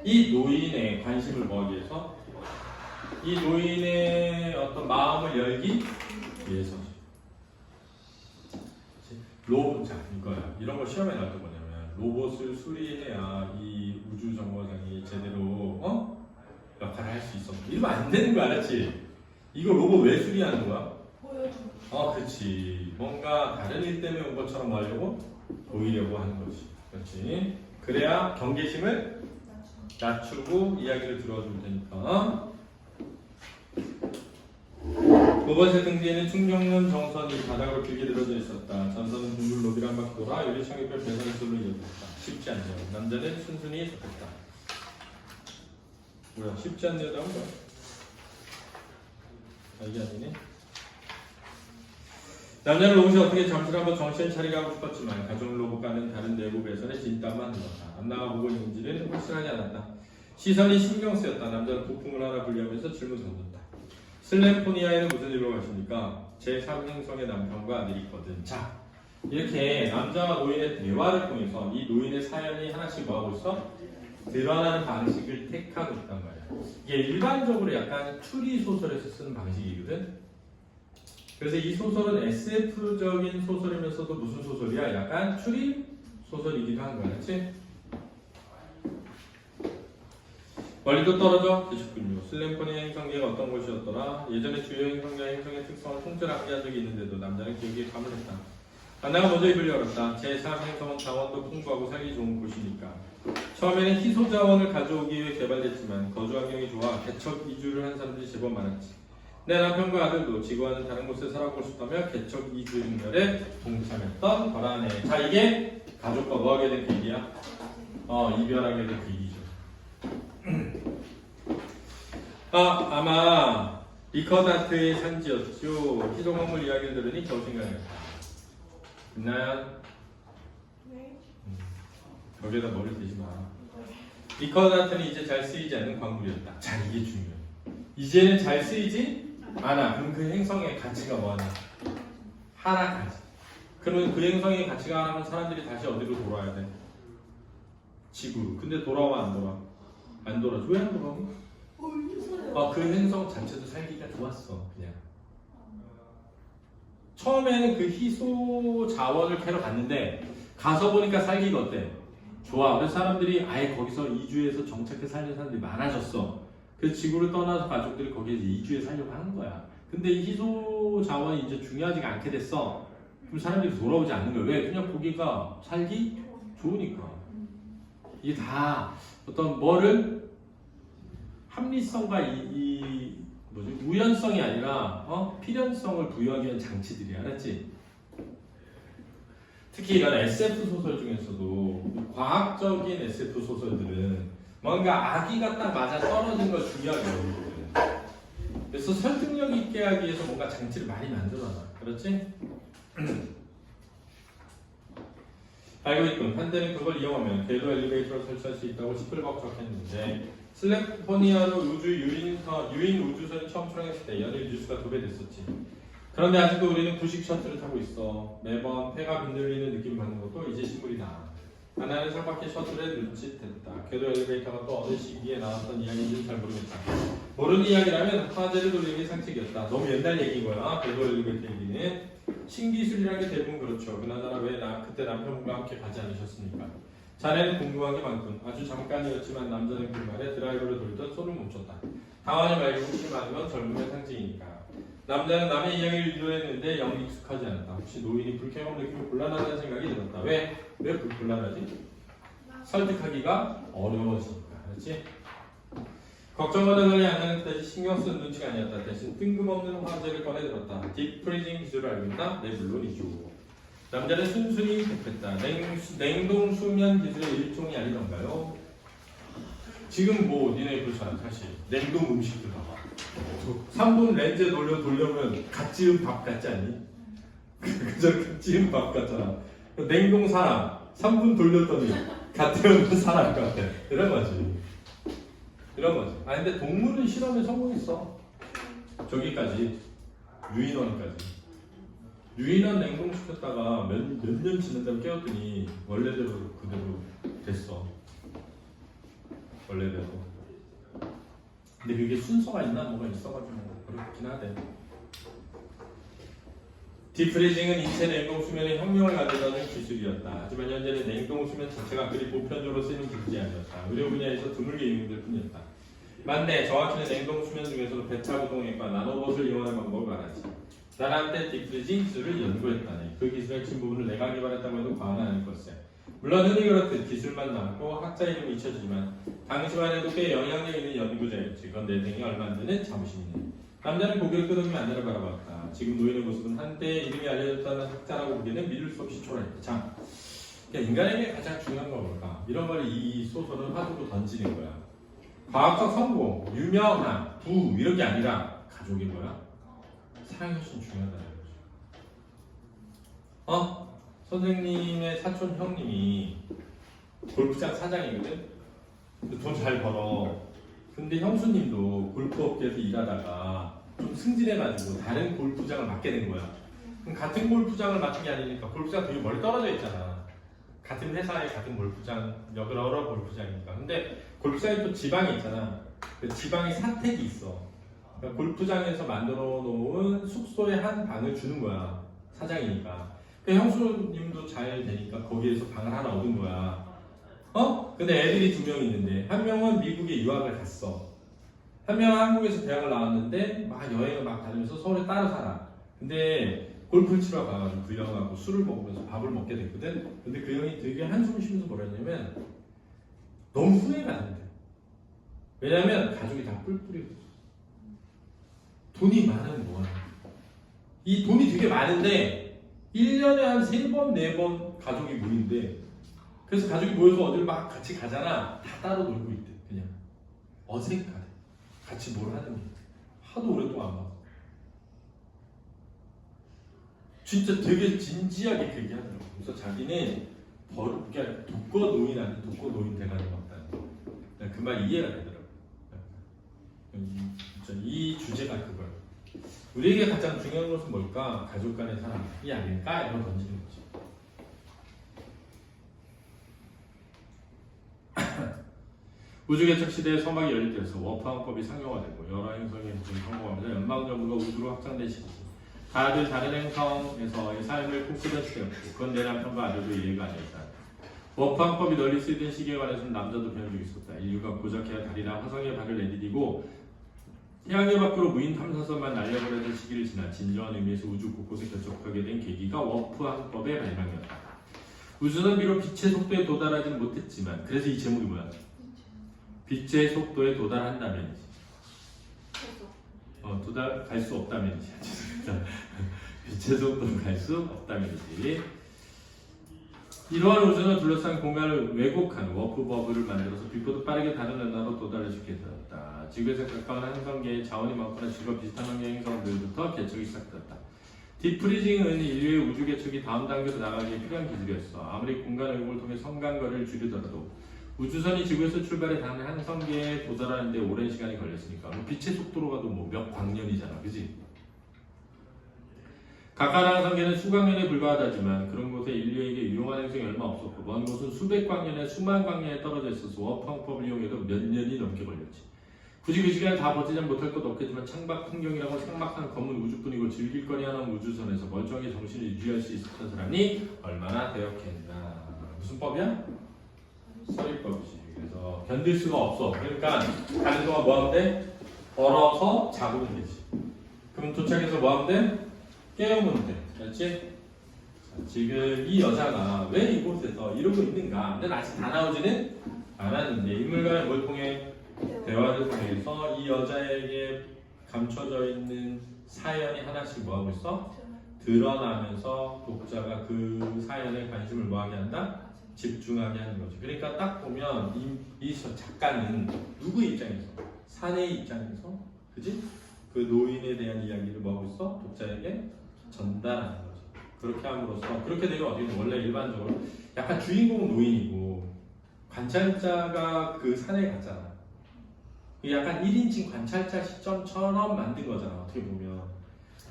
[SPEAKER 3] 이 노인의 관심을 모으기 위해서, 이 노인의 어떤 마음을 열기 위해서. 로봇, 자, 이거야. 이런 거 시험에 나올 때 뭐냐면 로봇을 수리해야 이 우주 정거장이 제대로 역할을 할 수 있어. 이러면 안 되는 거 알았지? 이거 로봇 왜 수리하는 거야? 그렇지. 뭔가 다른 일 때문에 온 것처럼 뭐 하려고? 보이려고 하는 거지. 그렇지. 그래야 경계심을 낮추고 이야기를 들어줄 테니까. 로봇의 등 뒤에는 충격용 정선이 바닥으로 길게 늘어져 있었다. 전선은 둥글 로비를 한 바퀴 돌아 유리창 옆에 배선의 솔로 이어졌다. 쉽지 않네요. 남자는 순순히 접했다. 뭐야, 쉽지 않네요다 한 거야? 이게 아니네. 남자는 로봇이 어떻게 잠시 한번 정신을 차리게 하고 싶었지만 가족 로봇과는 다른 내부 배선에 진땀만 흘렀다. 안 나가보고 있는지는 확실하지 않았다. 시선이 신경 쓰였다. 남자는 부품을 하나 분리하면서 질문 던졌다. 슬램포니아에는 무슨 일로 가십니까? 제3행성의 남편과 아들이거든. 자, 이렇게 남자와 노인의 대화를 통해서 이 노인의 사연이 하나씩 뭐하고 있어? 드러나는 방식을 택하고 있단 말이야. 이게 일반적으로 약간 추리 소설에서 쓰는 방식이거든. 그래서 이 소설은 SF적인 소설이면서도 무슨 소설이야? 약간 추리 소설이기도 한 거야. 그렇지? 멀리도 떨어져 계셨군요. 슬램포니아 행성계가 어떤 곳이었더라? 예전에 주요 행성과 행성의 특성을 통째로 암기한 적이 있는데도 남자는 기억에 가물했다. 안나가 먼저 입을 열었다. 제3행성은 자원도 풍부하고 살기 좋은 곳이니까. 처음에는 희소 자원을 가져오기 위해 개발됐지만 거주 환경이 좋아 개척 이주를 한 사람들이 제법 많았지. 내 남편과 아들도 지구와는 다른 곳에 살아보고 싶다며 개척 이주 행렬에 동참했던 거라네. 자, 이게 가족과 뭐하게 된 계기야? 이별하게 된 계기죠. 아마 리커다트의 산지였죠. 희소광물 이야기를 들으니 겨우 생각났다. 있나요?
[SPEAKER 1] 네.
[SPEAKER 3] 거기에다 머리 대지 마. 리커다트는 이제 잘 쓰이지 않는 광물이었다. 자, 이게 중요해. 이제는 잘 쓰이지 않아. 그럼 그 행성의 가치가 뭐하냐? 하락하지. 그러면 그 행성의 가치가 하락하면 사람들이 다시 어디로 돌아와야 돼? 지구로. 근데 돌아와 안 돌아? 돌아줘. 왜 안 돌아가? 그 행성 자체도 살기가 좋았어. 그냥 처음에는 그 희소 자원을 캐러 갔는데 가서 보니까 살기가 어때? 좋아. 그래서 사람들이 아예 거기서 이주해서 정착해 살는 사람들이 많아졌어. 그래서 지구를 떠나서 가족들이 거기에 이주해 살려고 하는 거야. 근데 이 희소 자원이 이제 중요하지가 않게 됐어. 그럼 사람들이 돌아오지 않는 거야. 왜? 그냥 거기가 살기 좋으니까. 이게 다 어떤 뭐를 합리성과 이 뭐지? 우연성이 아니라 필연성을 부여하기 위한 장치들이 알았지? 특히 이런 SF 소설 중에서도 과학적인 SF 소설들은 뭔가 아기가 딱 맞아 떨어진 걸 중요하게 여기거든. 그래서 설득력 있게 하기 위해서 뭔가 장치를 많이 만들어놔. 그렇지? 알고 있군. 한때는 그걸 이용하면 궤도 엘리베이터를 설치할 수 있다고 시끌벅적했는데 슬래포니아로 유인 우주선이 처음 출항했을 때 연일 뉴스가 도배됐었지. 그런데 아직도 우리는 구식 셔틀을 타고 있어. 매번 폐가 흔들리는 느낌 받는 것도 이제 식물이다. 하나는 창밖에 셔틀에 눈짓했다. 궤도 엘리베이터가 또 어느 시기에 나왔던 이야기인지는 잘 모르겠다. 모르는 이야기라면 화제를 돌리는 게 상책이었다. 너무 옛날 얘기인 거야. 궤도 엘리베이터 얘기는. 신기술이라는 게 대부분 그렇죠. 그나저나 왜 그때 남편분과 함께 가지 않으셨습니까? 자네는 궁금한 게 많군. 아주 잠깐이었지만 남자는 그 말에 드라이버를 돌리던 손을 멈췄다. 당황하지 말고 웃지 마는 건 젊음의 상징이니까. 남자는 남의 이야기를 유도했는데 영 익숙하지 않았다. 혹시 노인이 불쾌감을 느끼고 곤란하다는 생각이 들었다. 왜 곤란하지? 설득하기가 어려워지니까. 그렇지? 걱정보다 덜이 안 나는 그다지 신경 쓰는 눈치가 아니었다. 대신 뜬금없는 화제를 꺼내들었다. 딥프리징 기술을 알고 있다? 네, 물론이죠. 남자는 순순히 답했다. 냉동 수면 기술의 일종이 아니던가요? 지금 뭐 니네 그렇잖아. 사실 냉동 음식들 봐봐. 3분 렌즈에 돌려면 갓 지은 밥 같지 않니? 그저 갓 지은 밥 같잖아. 냉동 사람 3분 돌렸더니 갓 태어난 사람 같아. 이런 거지. 근데 동물은 실험에 성공했어. 저기까지 유인원까지. 유인원 냉동시켰다가 몇 년 지났다고 깨웠더니 원래대로 그대로 됐어. 원래대로. 근데 그게 순서가 있나 뭐가 있어가지고 그렇긴 하대. 딥프리징은 인체 냉동 수면의 혁명을 가져다준 기술이었다. 하지만 현재는 냉동 수면 자체가 그리 보편적으로 쓰이는 기술이 아니었다. 의료 분야에서 드물게 이용될 뿐이었다. 맞네. 정확히는 냉동 수면 중에서도 배차구동액과 나노봇을 이용하는 방법을 말하지. 나한테 딥프리징 기술을 연구했다네. 그 기술의 핵심 부분을 내가 개발했다고 해도 과언은 아닐 것세. 물론 흔히 그렇듯 기술만 남고 학자 이름이 잊혀지지만 당시만 해도 꽤 영향력 있는 연구자였지. 그건 내 등에 얼마 안 되는 자부심이네. 남자는 고개를 끄덕이며 안내를 바라봤다. 지금 노인의 모습은 한때 이름이 알려졌다는 학자라고 보기에는 믿을 수 없이 초라했다. 참, 그러니까 인간에게 가장 중요한 건 뭘까? 이런 걸 이 소설은 화두로 던지는 거야. 과학적 성공, 유명함, 부 이런 게 아니라 가족이 뭐야? 사랑이 훨씬 중요하다는 거죠. 선생님의 사촌 형님이 골프장 사장이거든? 돈 잘 벌어. 근데 형수님도 골프업계에서 일하다가 좀 승진해가지고 다른 골프장을 맡게 된 거야. 그럼 같은 골프장을 맡은 게 아니니까 골프장 되게 멀리 떨어져 있잖아. 같은 회사에 같은 골프장, 여러 골프장이니까. 근데 골프장이 또 지방에 있잖아. 그 지방에 사택이 있어. 그러니까 골프장에서 만들어 놓은 숙소의 한 방을 주는 거야. 사장이니까. 그 형수님도 잘 되니까 거기에서 방을 하나 얻은 거야. 근데 애들이 2명 있는데 한 명은 미국에 유학을 갔어. 한 명은 한국에서 대학을 나왔는데 막 여행을 막 다니면서 서울에 따로 살아. 근데 골프를 치러 가가지고 그 형하고 술을 먹으면서 밥을 먹게 됐거든. 근데 그 형이 되게 한숨을 쉬면서 뭐라 했냐면 너무 후회가 된대. 왜냐면 가족이 다 뿔뿔이 돈이 많으면 뭐하냐. 이 돈이 되게 많은데 1년에 한 3번, 4번 가족이 모인대. 그래서 가족이 모여서 어딜 막 같이 가잖아. 다 따로 놀고 있대. 그냥 어색하대. 같이 뭘 하는 게 하도 오랫동안 안 봐서. 진짜 되게 진지하게 그 얘기하더라고. 그래서 자기는 그러니까 독거노인 아닌 독거노인 돼가는 것 같다는 거. 그 말 이해가 되더라고. 진짜 이 주제가 그거야. 우리에게 가장 중요한 것은 뭘까? 가족 간의 사랑이 아닐까? 이런 거 던지는 거지. 우주개척 시대에 서막이 열릴 때에서 워프 항법이 상용화되고 여러 행성의 행성이 성공하면서 연방정부가 우주로 확장된 시기지. 다들 다른 행성에서의 삶을 꿈꾸던 시대였고 그건 내 남편과 아들도 이해가 안 됐다. 워프 항법이 널리 쓰이던 시기에 관해서는 남자도 배운 적이 있었다. 인류가 고작해야 달이나 화성에 발을 내디디고 태양계 밖으로 무인 탐사선만 날려보내던 시기를 지나 진정한 의미에서 우주 곳곳에 개척하게 된 계기가 워프 항법의 발명이었다. 우주는 비록 빛의 속도에 도달하지는 못했지만 그래서 이 제목이 뭐야? 빛의 속도에 도달한다면이지. 갈 수 없다면이지. 빛의 속도로 갈 수 없다면이지. 이러한 우주는 둘러싼 공간을 왜곡한 워프 버블을 만들어서 빛보다 빠르게 다른 은하로 도달할 수 있게 되었다. 지구에서 가까운 행성계에 자원이 많거나 지구와 비슷한 환경의 행성들부터 개척이 시작되었다. 딥프리징은 인류의 우주 개척이 다음 단계로 나가기에 필요한 기술이었어. 아무리 공간 왜곡을 통해 성간거리를 줄이더라도 우주선이 지구에서 출발해 다른 행성계에 도달하는데 오랜 시간이 걸렸으니까 빛의 속도로 가도 뭐 몇 광년이잖아, 그지? 각각 행성계는 수광년에 불과하다지만 그런 곳에 인류에게 유용한 행성이 얼마 없었고 먼 곳은 수백 광년에 수만 광년에 떨어져 있어서 워프 항법을 이용해도 몇 년이 넘게 걸렸지. 굳이 그 시간을 다 버티지 못할 것도 없겠지만 창밖 풍경이라고 삭막한 검은 우주뿐이고 즐길 거리 하나는 우주선에서 멀쩡하게 정신을 유지할 수 있었던 사람이 얼마나 되었겠나. 무슨 법이야? 서리법이지. 그래서 견딜 수가 없어. 그러니까 가는 동안 뭐 하면 돼? 걸어서 자고는 되지. 그럼 도착해서 뭐 하면 돼? 깨우면 돼. 알지? 지금 이 여자가 왜 이곳에서 이러고 있는가? 근데 아직 다 나오지는 않았는데 인물과의 뭘 통해? 대화를 통해서 이 여자에게 감춰져 있는 사연이 하나씩 뭐하고 있어? 드러나면서 독자가 그 사연에 관심을 뭐하게 한다? 집중하게 하는 거죠. 그러니까 딱 보면 이 작가는 누구의 입장에서? 사내의 입장에서, 그지? 그 노인에 대한 이야기를 뭐하고 있어? 독자에게 전달하는 거죠. 그렇게 함으로써 그렇게 되면 어떻게 되면 원래 일반적으로 약간 주인공은 노인이고 관찰자가 그 사내에 갔잖아. 약간 1인칭 관찰자 시점처럼 만든 거잖아. 어떻게 보면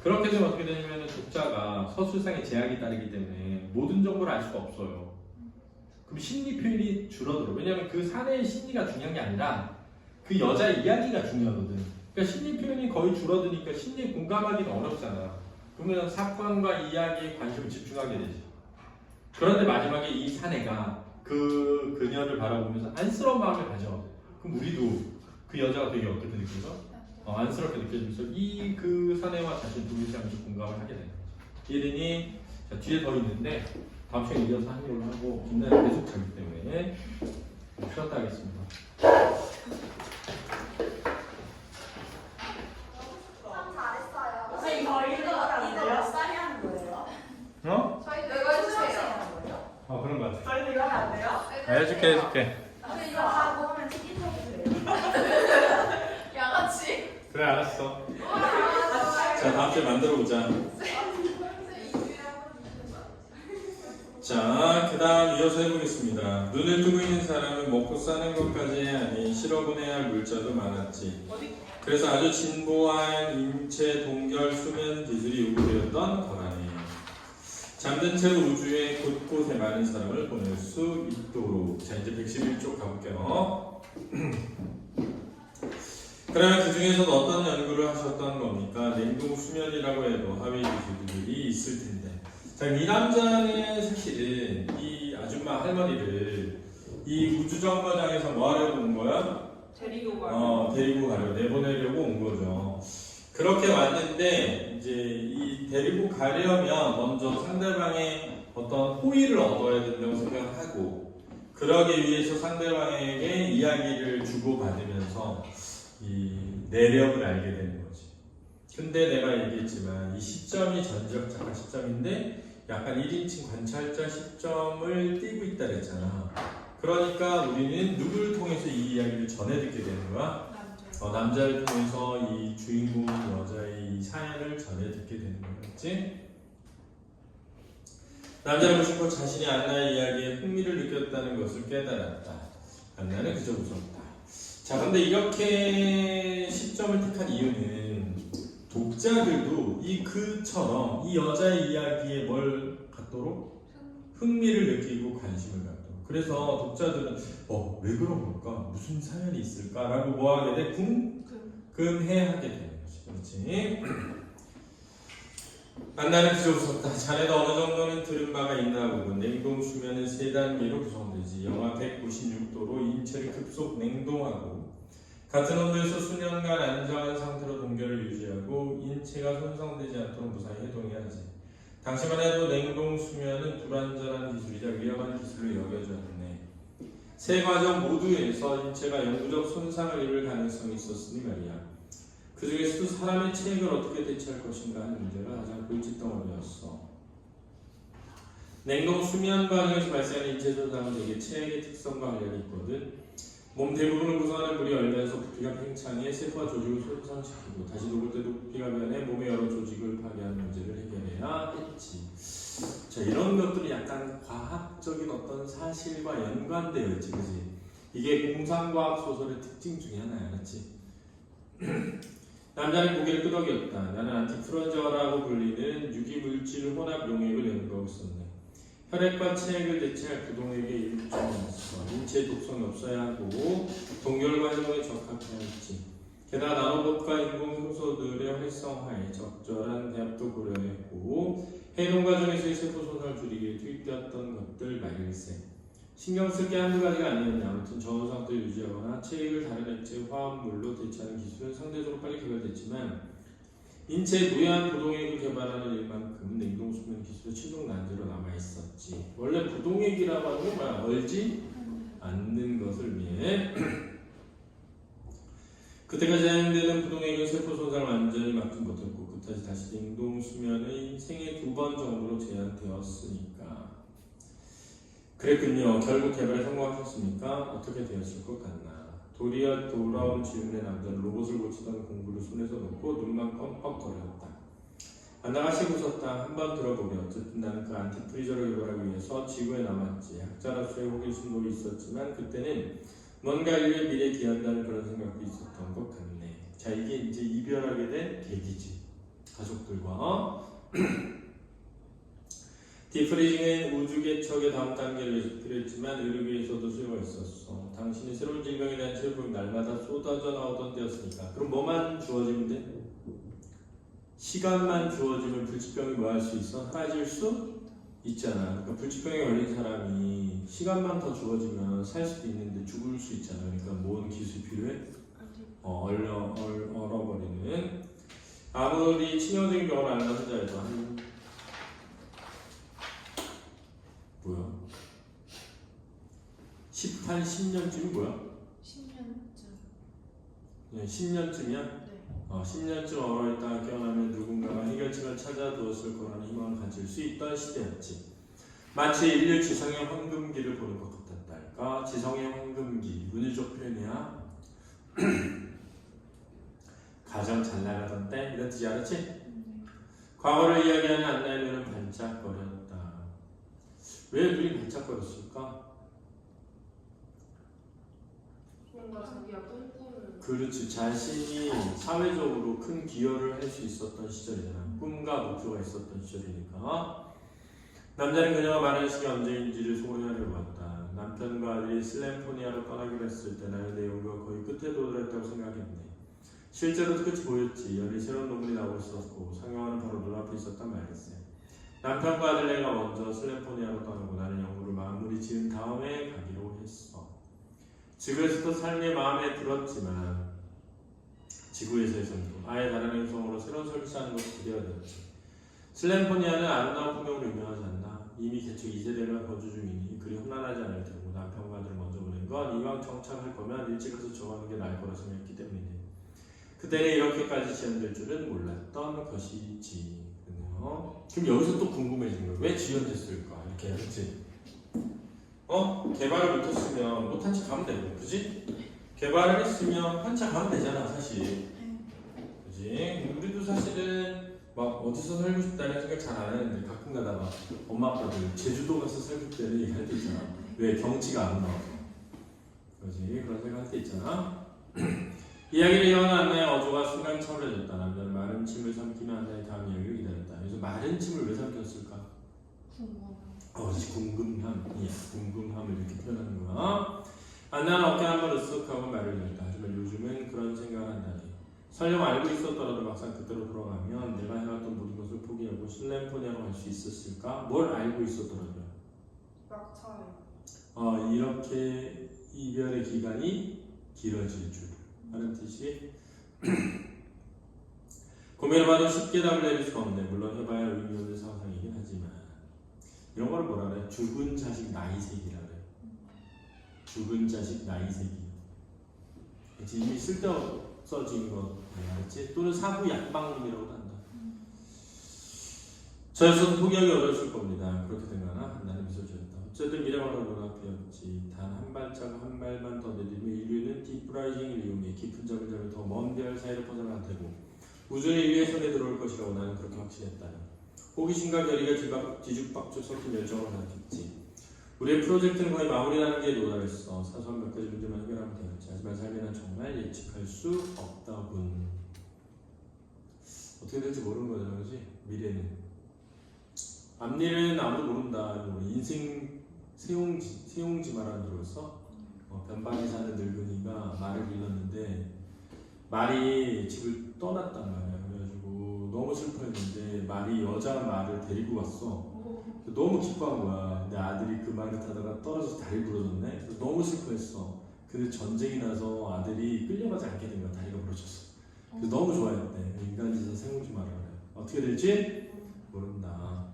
[SPEAKER 3] 그렇게 되면 어떻게 되냐면 독자가 서술상의 제약이 따르기 때문에 모든 정보를 알 수가 없어요. 그럼 심리 표현이 줄어들어. 왜냐하면 그 사내의 심리가 중요한 게 아니라 그 여자의 이야기가 중요하거든. 그러니까 심리 표현이 거의 줄어드니까 심리에 공감하기는 어렵잖아. 그러면 사건과 이야기에 관심을 집중하게 되지. 그런데 마지막에 이 사내가 그 그녀를 바라보면서 안쓰러운 마음을 가져. 그럼 우리도 그 여자가 되게 어떻게 느껴져? 안쓰럽게 느껴지면서 그 사내와 자신 둘이 하면서 공감을 하게 되는 거죠. 이러니 뒤에 더 있는데 다음 시간에 이어서 하는 걸로 하고 김나는 계속 자기 때문에 쉬었다 하겠습니다. 어?
[SPEAKER 5] 저희도 이거 해주세요.
[SPEAKER 3] 그런 거 같아.
[SPEAKER 4] 저희도 이거 하면 안 돼요?
[SPEAKER 3] 해줄게.
[SPEAKER 5] 이거 다 먹으면 치킨 사주세요. 양아치.
[SPEAKER 3] 그래, 알았어. 자, 다음 주에 만들어 보자. 자, 그 다음 이어서 해보겠습니다. 눈을 뜨고 있는 사람은 먹고 사는 것까지 아닌 실어보내야 할 물자도 많았지. 그래서 아주 진보한 인체 동결 수면 기술이 요구되었던 거라네. 잠든 채로 우주의 곳곳에 많은 사람을 보낼 수 있도록. 자, 이제 111쪽 가볼게요. 그러면 그 중에서도 어떤 연구를 하셨던 겁니까? 냉동 수면이라고 해도 하위 기술들이 있을 텐데. 자, 이 남자는 사실은 이 아줌마 할머니를 이 우주정거장에서 뭐 하려고 온 거야?
[SPEAKER 4] 데리고 가요.
[SPEAKER 3] 데리고 가려고, 내보내려고 온 거죠. 그렇게 왔는데 이제 이 데리고 가려면 먼저 상대방의 어떤 호의를 얻어야 된다고 생각을 하고, 그러기 위해서 상대방에게 이야기를 주고받으면서 이 내력을 알게 되는 거지. 근데 내가 얘기했지만 이 시점이 전지적 작가 시점인데 약간 1인칭 관찰자 시점을 띄고 있다 그랬잖아. 그러니까 우리는 누구를 통해서 이 이야기를 전해 듣게 되는 거야? 남자를 통해서 이 주인공 여자의 이 사연을 전해 듣게 되는 거였지. 남자는 무심코 자신이 안나의 이야기에 흥미를 느꼈다는 것을 깨달았다. 안나는 그저 웃었다. 자, 근데 이렇게 시점을 택한 이유는 독자들도 그처럼 이 여자의 이야기에 뭘 갖도록? 흥미를 느끼고 관심을 갖도록. 그래서 독자들은 왜 그런 걸까? 무슨 사연이 있을까라고 뭐 하게 돼? 궁금해하게 되는 거지. 그렇지? 안나는 그저 웃었다. 자네도 어느 정도는 들은 바가 있나 보군. 냉동 수면은 3단계로 구성되지. 영하 196도로 인체를 급속 냉동하고 같은 온도에서 수년간 안정한 상태로 동결을 유지하고 인체가 손상되지 않도록 무사히 해동해야지. 당시만 해도 냉동 수면은 불완전한 기술이자 위험한 기술로 여겨졌네. 세 과정 모두에서 인체가 영구적 손상을 입을 가능성이 있었으니 말이야. 그 중에서도 사람의 체액을 어떻게 대체할 것인가 하는 문제가 가장 골칫덩어리였어. 냉동 수면 과정에서 발생하는 인체 손상은 대개 체액의 특성과 관련이 있거든. 몸 대부분을 구성하는 물이 얼면서 부피가 팽창해 세포와 조직을 손상시키고 다시 녹을 때도 부피가 변해 몸의 여러 조직을 파괴하는 문제를 해결해야 했지. 자, 이런 것들이 약간 과학적인 어떤 사실과 연관되어 있지, 그지? 이게 공상과학 소설의 특징 중에 하나야, 그렇지? 남자는 고개를 끄덕였다. 나는 안티프러저라고 불리는 유기물질 혼합 용액을 연구하고 있었네. 혈액과 체액을 대체할 부동액의 일종이었어. 인체에 독성이 없어야 하고 동결 과정에 적합해야 했지. 게다가 나노봇과 인공효소들의 활성화에 적절한 배합도 고려했고 해동 과정에서의 세포 손상을 줄이기에 투입되었던 것들 말일세. 신경 쓸 게 한두 가지가 아니었냐. 아무튼 저온 상태를 유지하거나 체액을 다른 액체 화합물로 대체하는 기술은 상대적으로 빨리 개발됐지만 인체에 무해한 부동액을 개발하는 일만큼 냉동수면 기술의 최종 난제로 남아있었지. 원래 부동액이라고 하는 건 뭐야? 얼지 않는 것을 위해 그때까지 사용되는 부동액은 세포 손상을 완전히 막지 못했고 그때까지 다시 냉동수면의 생애 2번 정도로 제한되었으니까. 그랬군요. 결국 개발에 성공하셨습니까? 어떻게 되었을 것 같나? 도리어 돌아온 질문에 남자는 로봇을 고치던 공구를 손에서 놓고 눈만 껌껌거렸다. 안나가 씩 웃었다. 한번 들어보게. 어쨌든 나는 그 안티프리저를 개발하기 위해서 지구에 남았지. 학자로서의 호기심도 있었지만 그때는 뭔가 인류의 미래에 기한다는 그런 생각도 있었던 것 같네. 자, 이게 이제 이별하게 된 계기지. 가족들과 디프리징은 우주 개척의 다음 단계를 위해서 필요했지만 의료계에서도 수요가 있었어. 당신이 새로운 질병에 대한 치료법이 날마다 쏟아져 나오던 때였으니까. 그럼 뭐만 주어지면 돼? 시간만 주어지면 불치병이 뭐 할 수 있어? 사라질 수 있잖아. 그러니까 불치병에 걸린 사람이 시간만 더 주어지면 살 수도 있는데 죽을 수 있잖아. 그러니까 뭔 기술이 필요해? 얼어버리는. 아무리 치명적인 병을 앓는 환자에도 한 뭐야? 18, 10년쯤이 뭐야?
[SPEAKER 4] 10년쯤.
[SPEAKER 3] 네, 10년쯤이야?
[SPEAKER 4] 네.
[SPEAKER 3] 10년쯤 얼어있다가 깨어나면 누군가가 해결책을 찾아두었을 거라는 희망을 가질 수 있던 시대였지. 마치 인류 지성의 황금기를 보는 것 같았달까? 지성의 황금기, 운이적 표현이야. 가정 잘 나가던 때 이런 뜻이 알았지? 과거를 이야기하는 안나의 눈은 반짝거렸다. 왜 눈이 반짝거렸을까?
[SPEAKER 1] 뭔가 자기가 꿈꾸는
[SPEAKER 3] 그렇지. 자신이 사회적으로 큰 기여를 할 수 있었던 시절이잖아. 꿈과 목표가 있었던 시절이니까. 남자는 그녀가 말하는 시기 언제인지를 소원하려고 왔다. 남편과 아들이 슬램포니아로 떠나기로 했을 때 나의 내용과 거의 끝에 도달했다고 생각했네. 실제로 끝이 보였지. 연일 새로운 논문이 나오고 있었고 상영하는 바로 눈앞에 있었단 말이었어요. 남편과 아들네가 먼저 슬램포니아로 떠나고 나는 연구를 마무리 지은 다음에 가기로 했어. 지구에서도 삶이 마음에 들었지만 지구에서도 아예 다른 행성으로 새로운 설치하는 것이 기대가 되었지. 슬램포니아는 아름다운 풍경으로 유명하지 않나? 이미 개척 2세대가 거주 중이니 그리 험난하지 않을 테고 남편과 아들을 먼저 보낸 건 이왕 정착할 거면 일찍 가서 정하는 게 나을 거라 생각했기 때문이네. 그때는 이렇게까지 지연될 줄은 몰랐던 것이지. 그럼 여기서 또 궁금해지는 거야. 왜 지연됐을까? 이렇게 그렇지? 개발을 못했으면 못한 척 가면 되고, 그지? 개발을 했으면 한 척 가면 되잖아, 사실. 그지? 우리도 사실은 막 어디서 살고 싶다는 생각 잘 안 하는데 가끔 가다가 엄마 아빠들 제주도 가서 살고 싶다는 얘기 할 때 있잖아. 왜? 경치가 안 나와서. 그지? 그런 생각 할 때 있잖아. 이야기를 이어가는 안나의 어조가 순간 차오르졌다. 남자는 마른 침을 삼키며 안나의 다음 이야기를 기다렸다. 그래서 마른 침을 왜 삼켰을까? 궁금함을 이렇게 표현하는 거야. 안나는 어깨 한번 으쓱하고 말을 열다. 하지만 요즘은 그런 생각을 한다니. 설령 알고 있었더라도 막상 그때로 돌아가면 내가 해왔던 모든 것을 포기하고 슬램포니아로 갈 수 있었을까? 뭘 알고 있었더라도요.
[SPEAKER 4] 막차요.
[SPEAKER 3] 이렇게 이별의 기간이 길어질 줄 하는 뜻이 고민해봐도 쉽게 답을 내릴 수가 없네. 물론 해봐야 의미 없는 상상이긴 하지만 이런 걸 뭐라 그래? 죽은 자식 나이세기라 그래. 죽은 자식 나이세기. 이미 쓸데없어진 것 알았지? 또는 사후 약방론이라고도 한다. 저에서도 포기하기 어려웠을 겁니다. 그렇게 된 거나 나는 미소 지었다. 어쨌든 미래가 눈앞이었지. 단 한 발짝 한 발만 더 내리면 인류는 딥라이징을 이용해 깊은 잠을 자며 더 먼 별 사이로 퍼져나갈 테고 우주의 위에 손에 들어올 것이라고 나는 그렇게 확신했다. 호기심과 결의가 뒤죽박죽 섞인 열정을 가졌지. 우리의 프로젝트는 거의 마무리라는 게 도달했어. 사소한 몇 가지 문제만 해결하면 되겠지. 하지만 삶에 난 정말 예측할 수 없다군. 어떻게 될지 모르는 거잖아, 그렇지? 미래는. 앞일은 아무도 모른다. 인생 세옹지 말하는 들었어? 변방에 사는 늙은이가 말을 길렀는데 말이 집을 떠났단 말이야. 그래가지고 너무 슬퍼했는데 말이 여자 말을 데리고 왔어. 너무 기뻐한 거야. 근데 아들이 그 말을 타다가 떨어져서 다리 부러졌네. 그래서 너무 슬퍼했어. 근데 전쟁이 나서 아들이 끌려가지 않게 된 거야. 다리가 부러졌어. 그래서 너무 좋아했대. 인간짓은 세옹지 말을 그래. 어떻게 될지 모른다.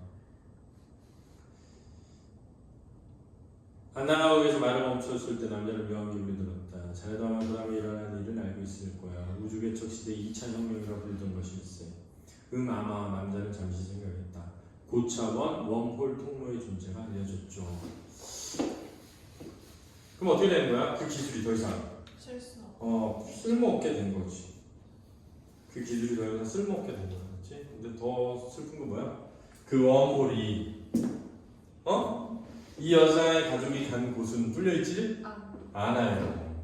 [SPEAKER 3] 안나가옥에서 말을 멈췄을 때 남자는 묘한 기분이 들었다. 자네도 아마 그 다음에 일어난 일은 알고 있을 거야. 우주개척 시대 2차 혁명이라고 불리던 것일세. 아마 남자는 잠시 생각했다. 고차원 웜홀 통로의 존재가 알려졌죠. 그럼 어떻게 되는 거야? 그 기술이 더 이상 쓸모없게 된 거지. 그 기술이 더 이상 쓸모없게 된 거지. 근데 더 슬픈 건 뭐야? 그 웜홀이 이 여자의 가족이 간 곳은 뚫려있지? 않아요.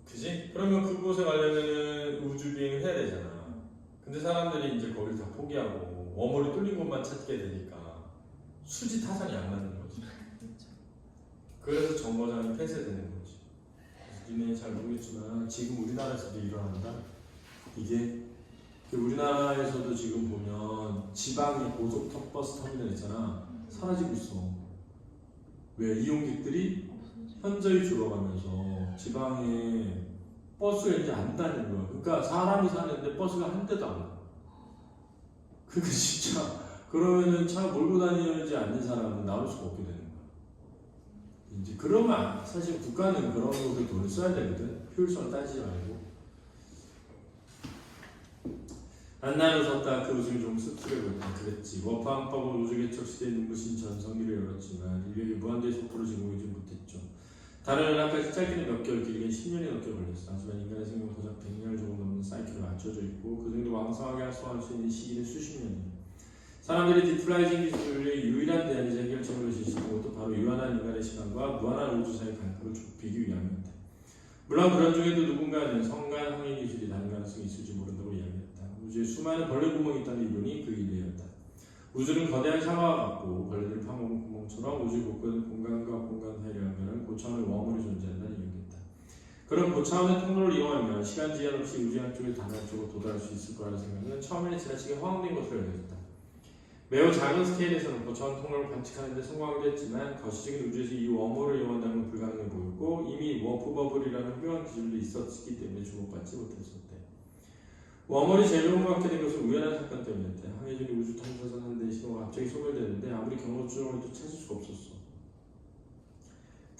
[SPEAKER 3] 그지? 그러면 그곳에 가려면 우주 비행을 해야 되잖아. 근데 사람들이 이제 거기를 다 포기하고 웜홀이 뚫린 곳만 찾게 되니까 수지 타산이 안 맞는 거지. 그래서 정거장이 폐쇄되는 거지. 니네 잘 모르겠지만 지금 우리나라에서도 일어난다. 이게 우리나라에서도 지금 보면 지방의 고속턱 버스 터미널 있잖아. 사라지고 있어. 왜? 이용객들이 현저히 줄어가면서 지방에 버스가 이제 안 다니는 거야. 그러니까 사람이 사는데 버스가 한 대도 안 가. 그러니까 진짜 그러면은 차 몰고 다니지 않는 사람은 나올 수가 없게 되는 거야. 이제 그러면 사실 국가는 그런 거에 돈을 써야 되거든. 효율성을 따지지 말고. 안나는 웃었다. 그 웃음이 좀 씁쓸해 보였다. 그랬지. 워프함법은 우주개척 시대의 눈부신 전성기를 열었지만 인류에게 무한대의 속도를 제공하지 못했죠. 다른 은하까지 짧게는 몇 개월, 길게는 10년이 넘게 걸렸어. 하지만 인간의 생명은 고작 100년을 조금 넘는 사이클에 맞춰져 있고 그 정도 왕성하게 활성화할 수 있는 시기는 수십 년이에요. 사람들이 디플라이징 기술의 유일한 대안이자 해결책으로 제시한 것도 바로 유한한 인간의 시간과 무한한 우주 사이의 간격을 좁히기 위함이었다. 물론 그런 중에도 누군가는 성간 항해 기술이 다른 가능성이 있을지 모른다고 이야기했다. 우주에 수많은 벌레 구멍이 있다는 이론이 그 일례였다. 우주는 거대한 샤워와 같고 벌레들 파먹은 구멍처럼 우주 곳곳은 공간과 공간 사이를 연결한 고차원의 웜홀이 존재한다는 이유겠다. 그런 고차원의 통로를 이용하면 시간 제한 없이 우주 한쪽에서 다른 한쪽으로 도달할 수 있을 거라는 생각은 처음에는 지나치게 허황된 것으로 여겨졌다. 매우 작은 스케일에서는 고차원 통로를 관측하는 데 성공하기도 했지만 거시적인 우주에서 이 웜홀을 이용한다는 건 불가능해 보였고 이미 워프 버블이라는 훌륭한 기술도 있었기 때문에 주목받지 못했었대. 웜홀이 제일로움받게 된 것은 우연한 사건 때문이었대. 항해 중에 우주 탐사선 한 대의 신호가 갑자기 소멸되는데 아무리 경로 추정해도 찾을 수가 없었어.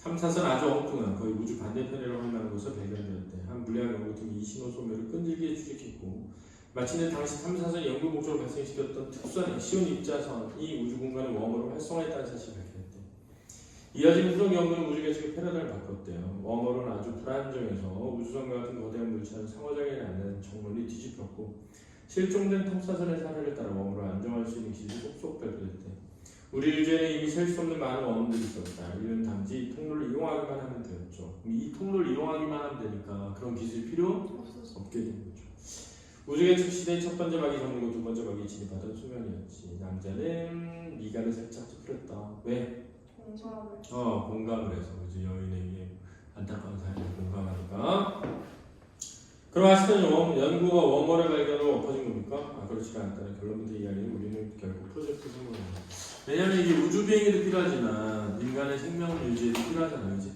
[SPEAKER 3] 탐사선 아주 엉뚱한 거의 우주 반대편이라고 할 만한 곳을 발견되었대. 한 물리학 연구팀이 이 신호 소멸을 끈질기게 추적했고 마침내 당시 탐사선이 연구 목적을 발생시켰던 특수한 시온 입자선이 우주 공간의 웜홀을 활성화했다는 사실을 밝혔대. 이어진 후속 연구는 우주 개척의 패러다임을 바꿨대요. 웜홀은 아주 불안정해서 우주선과 같은 거대한 물체는 상호작용이 안 되는 정론이 뒤집혔고 실종된 탐사선의 사례를 따라 웜홀을 안정할 수 있는 기술이 속속 발표됐대. 우리 우주에는 이미 셀 수 없는 많은 웜홀들이 있었다. 이는 단지 이 통로를 이용하기만 하면 되었죠. 이 통로를 이용하기만 하면 되니까 그런 기술이 필요 없게 된 거죠. 우주개척 시대의 첫 번째 박이 접는 두 번째 박이 진입하던 순간이었지. 남자는 미간을 살짝 찌푸렸다. 왜? 공감을 해서 그지. 여인에게 안타까운 사연을 공감하니까. 그럼 아시다시피 연구가 웜홀의 발견으로 엎어진 겁니까? 그렇지 않다는 결론부터 이야기는 우리는 결국 프로젝트 성공입니다. 왜냐면 이게 우주 비행에도 필요하지만 인간의 생명 유지에도 필요하잖아요, 그지?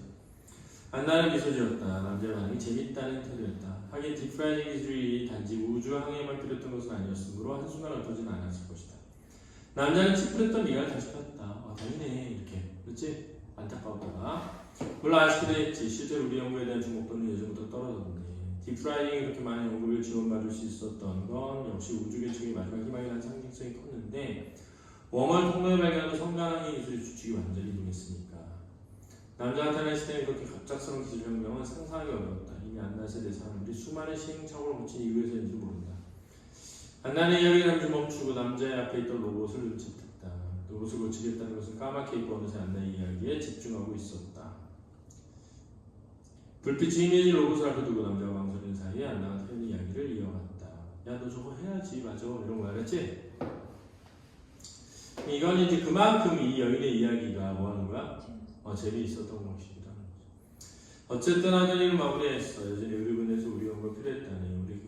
[SPEAKER 3] 안나는 미소 지었다. 남자의 반응이 재밌다는 태도였다. 하긴 딥프라이징 기술이 단지 우주 항해만 필요했던 것은 아니었으므로 한순간 엎어지진 않았을 것이다. 남자는 찌푸렸던 미간을 다시 폈다. 당연해 이렇게. 그렇지? 안타까웠다가 물론 아쉽기도 했지. 실제로 우리 연구에 대한 주목도는 예전부터 떨어졌는데 딥프라이징이 그렇게 많은 연구를 지원받을 수 있었던 건 역시 우주개척의 마지막 희망이라는 상징성이 컸는데 웜홀 통로의 발견으로 성간항해 기술의 주축이 완전히 이동했으니까 남자가 태어난 시대에 그렇게 갑작스러운 기술혁명은 상상하기 어려웠다. 이미 안나 세대 사람들이 수많은 시행착오를 거친 이유에서인지 모른다. 안나는 이야기를 잠시 멈추고 남자의 앞에 있던 로봇을 눈치챘다. 로봇을 고치겠다는 것은 까맣게 입고 어느새 안나의 이야기에 집중하고 있었다. 불빛이 희미해진 로봇을 앞에 두고 남자가 망설이는 사이에 안나가 태연의 이야기를 이어갔다. 야 너 저거 해야지 맞아 이런 거 알았지? 이건 이제 그만큼 이 여인의 이야기가 뭐 하는 거야? 재미있었던 것이기도 하는 거죠. 어쨌든 하던 일을 마무리했어. 여전히 의료군에서 우리 연구가 필요했다니. 우리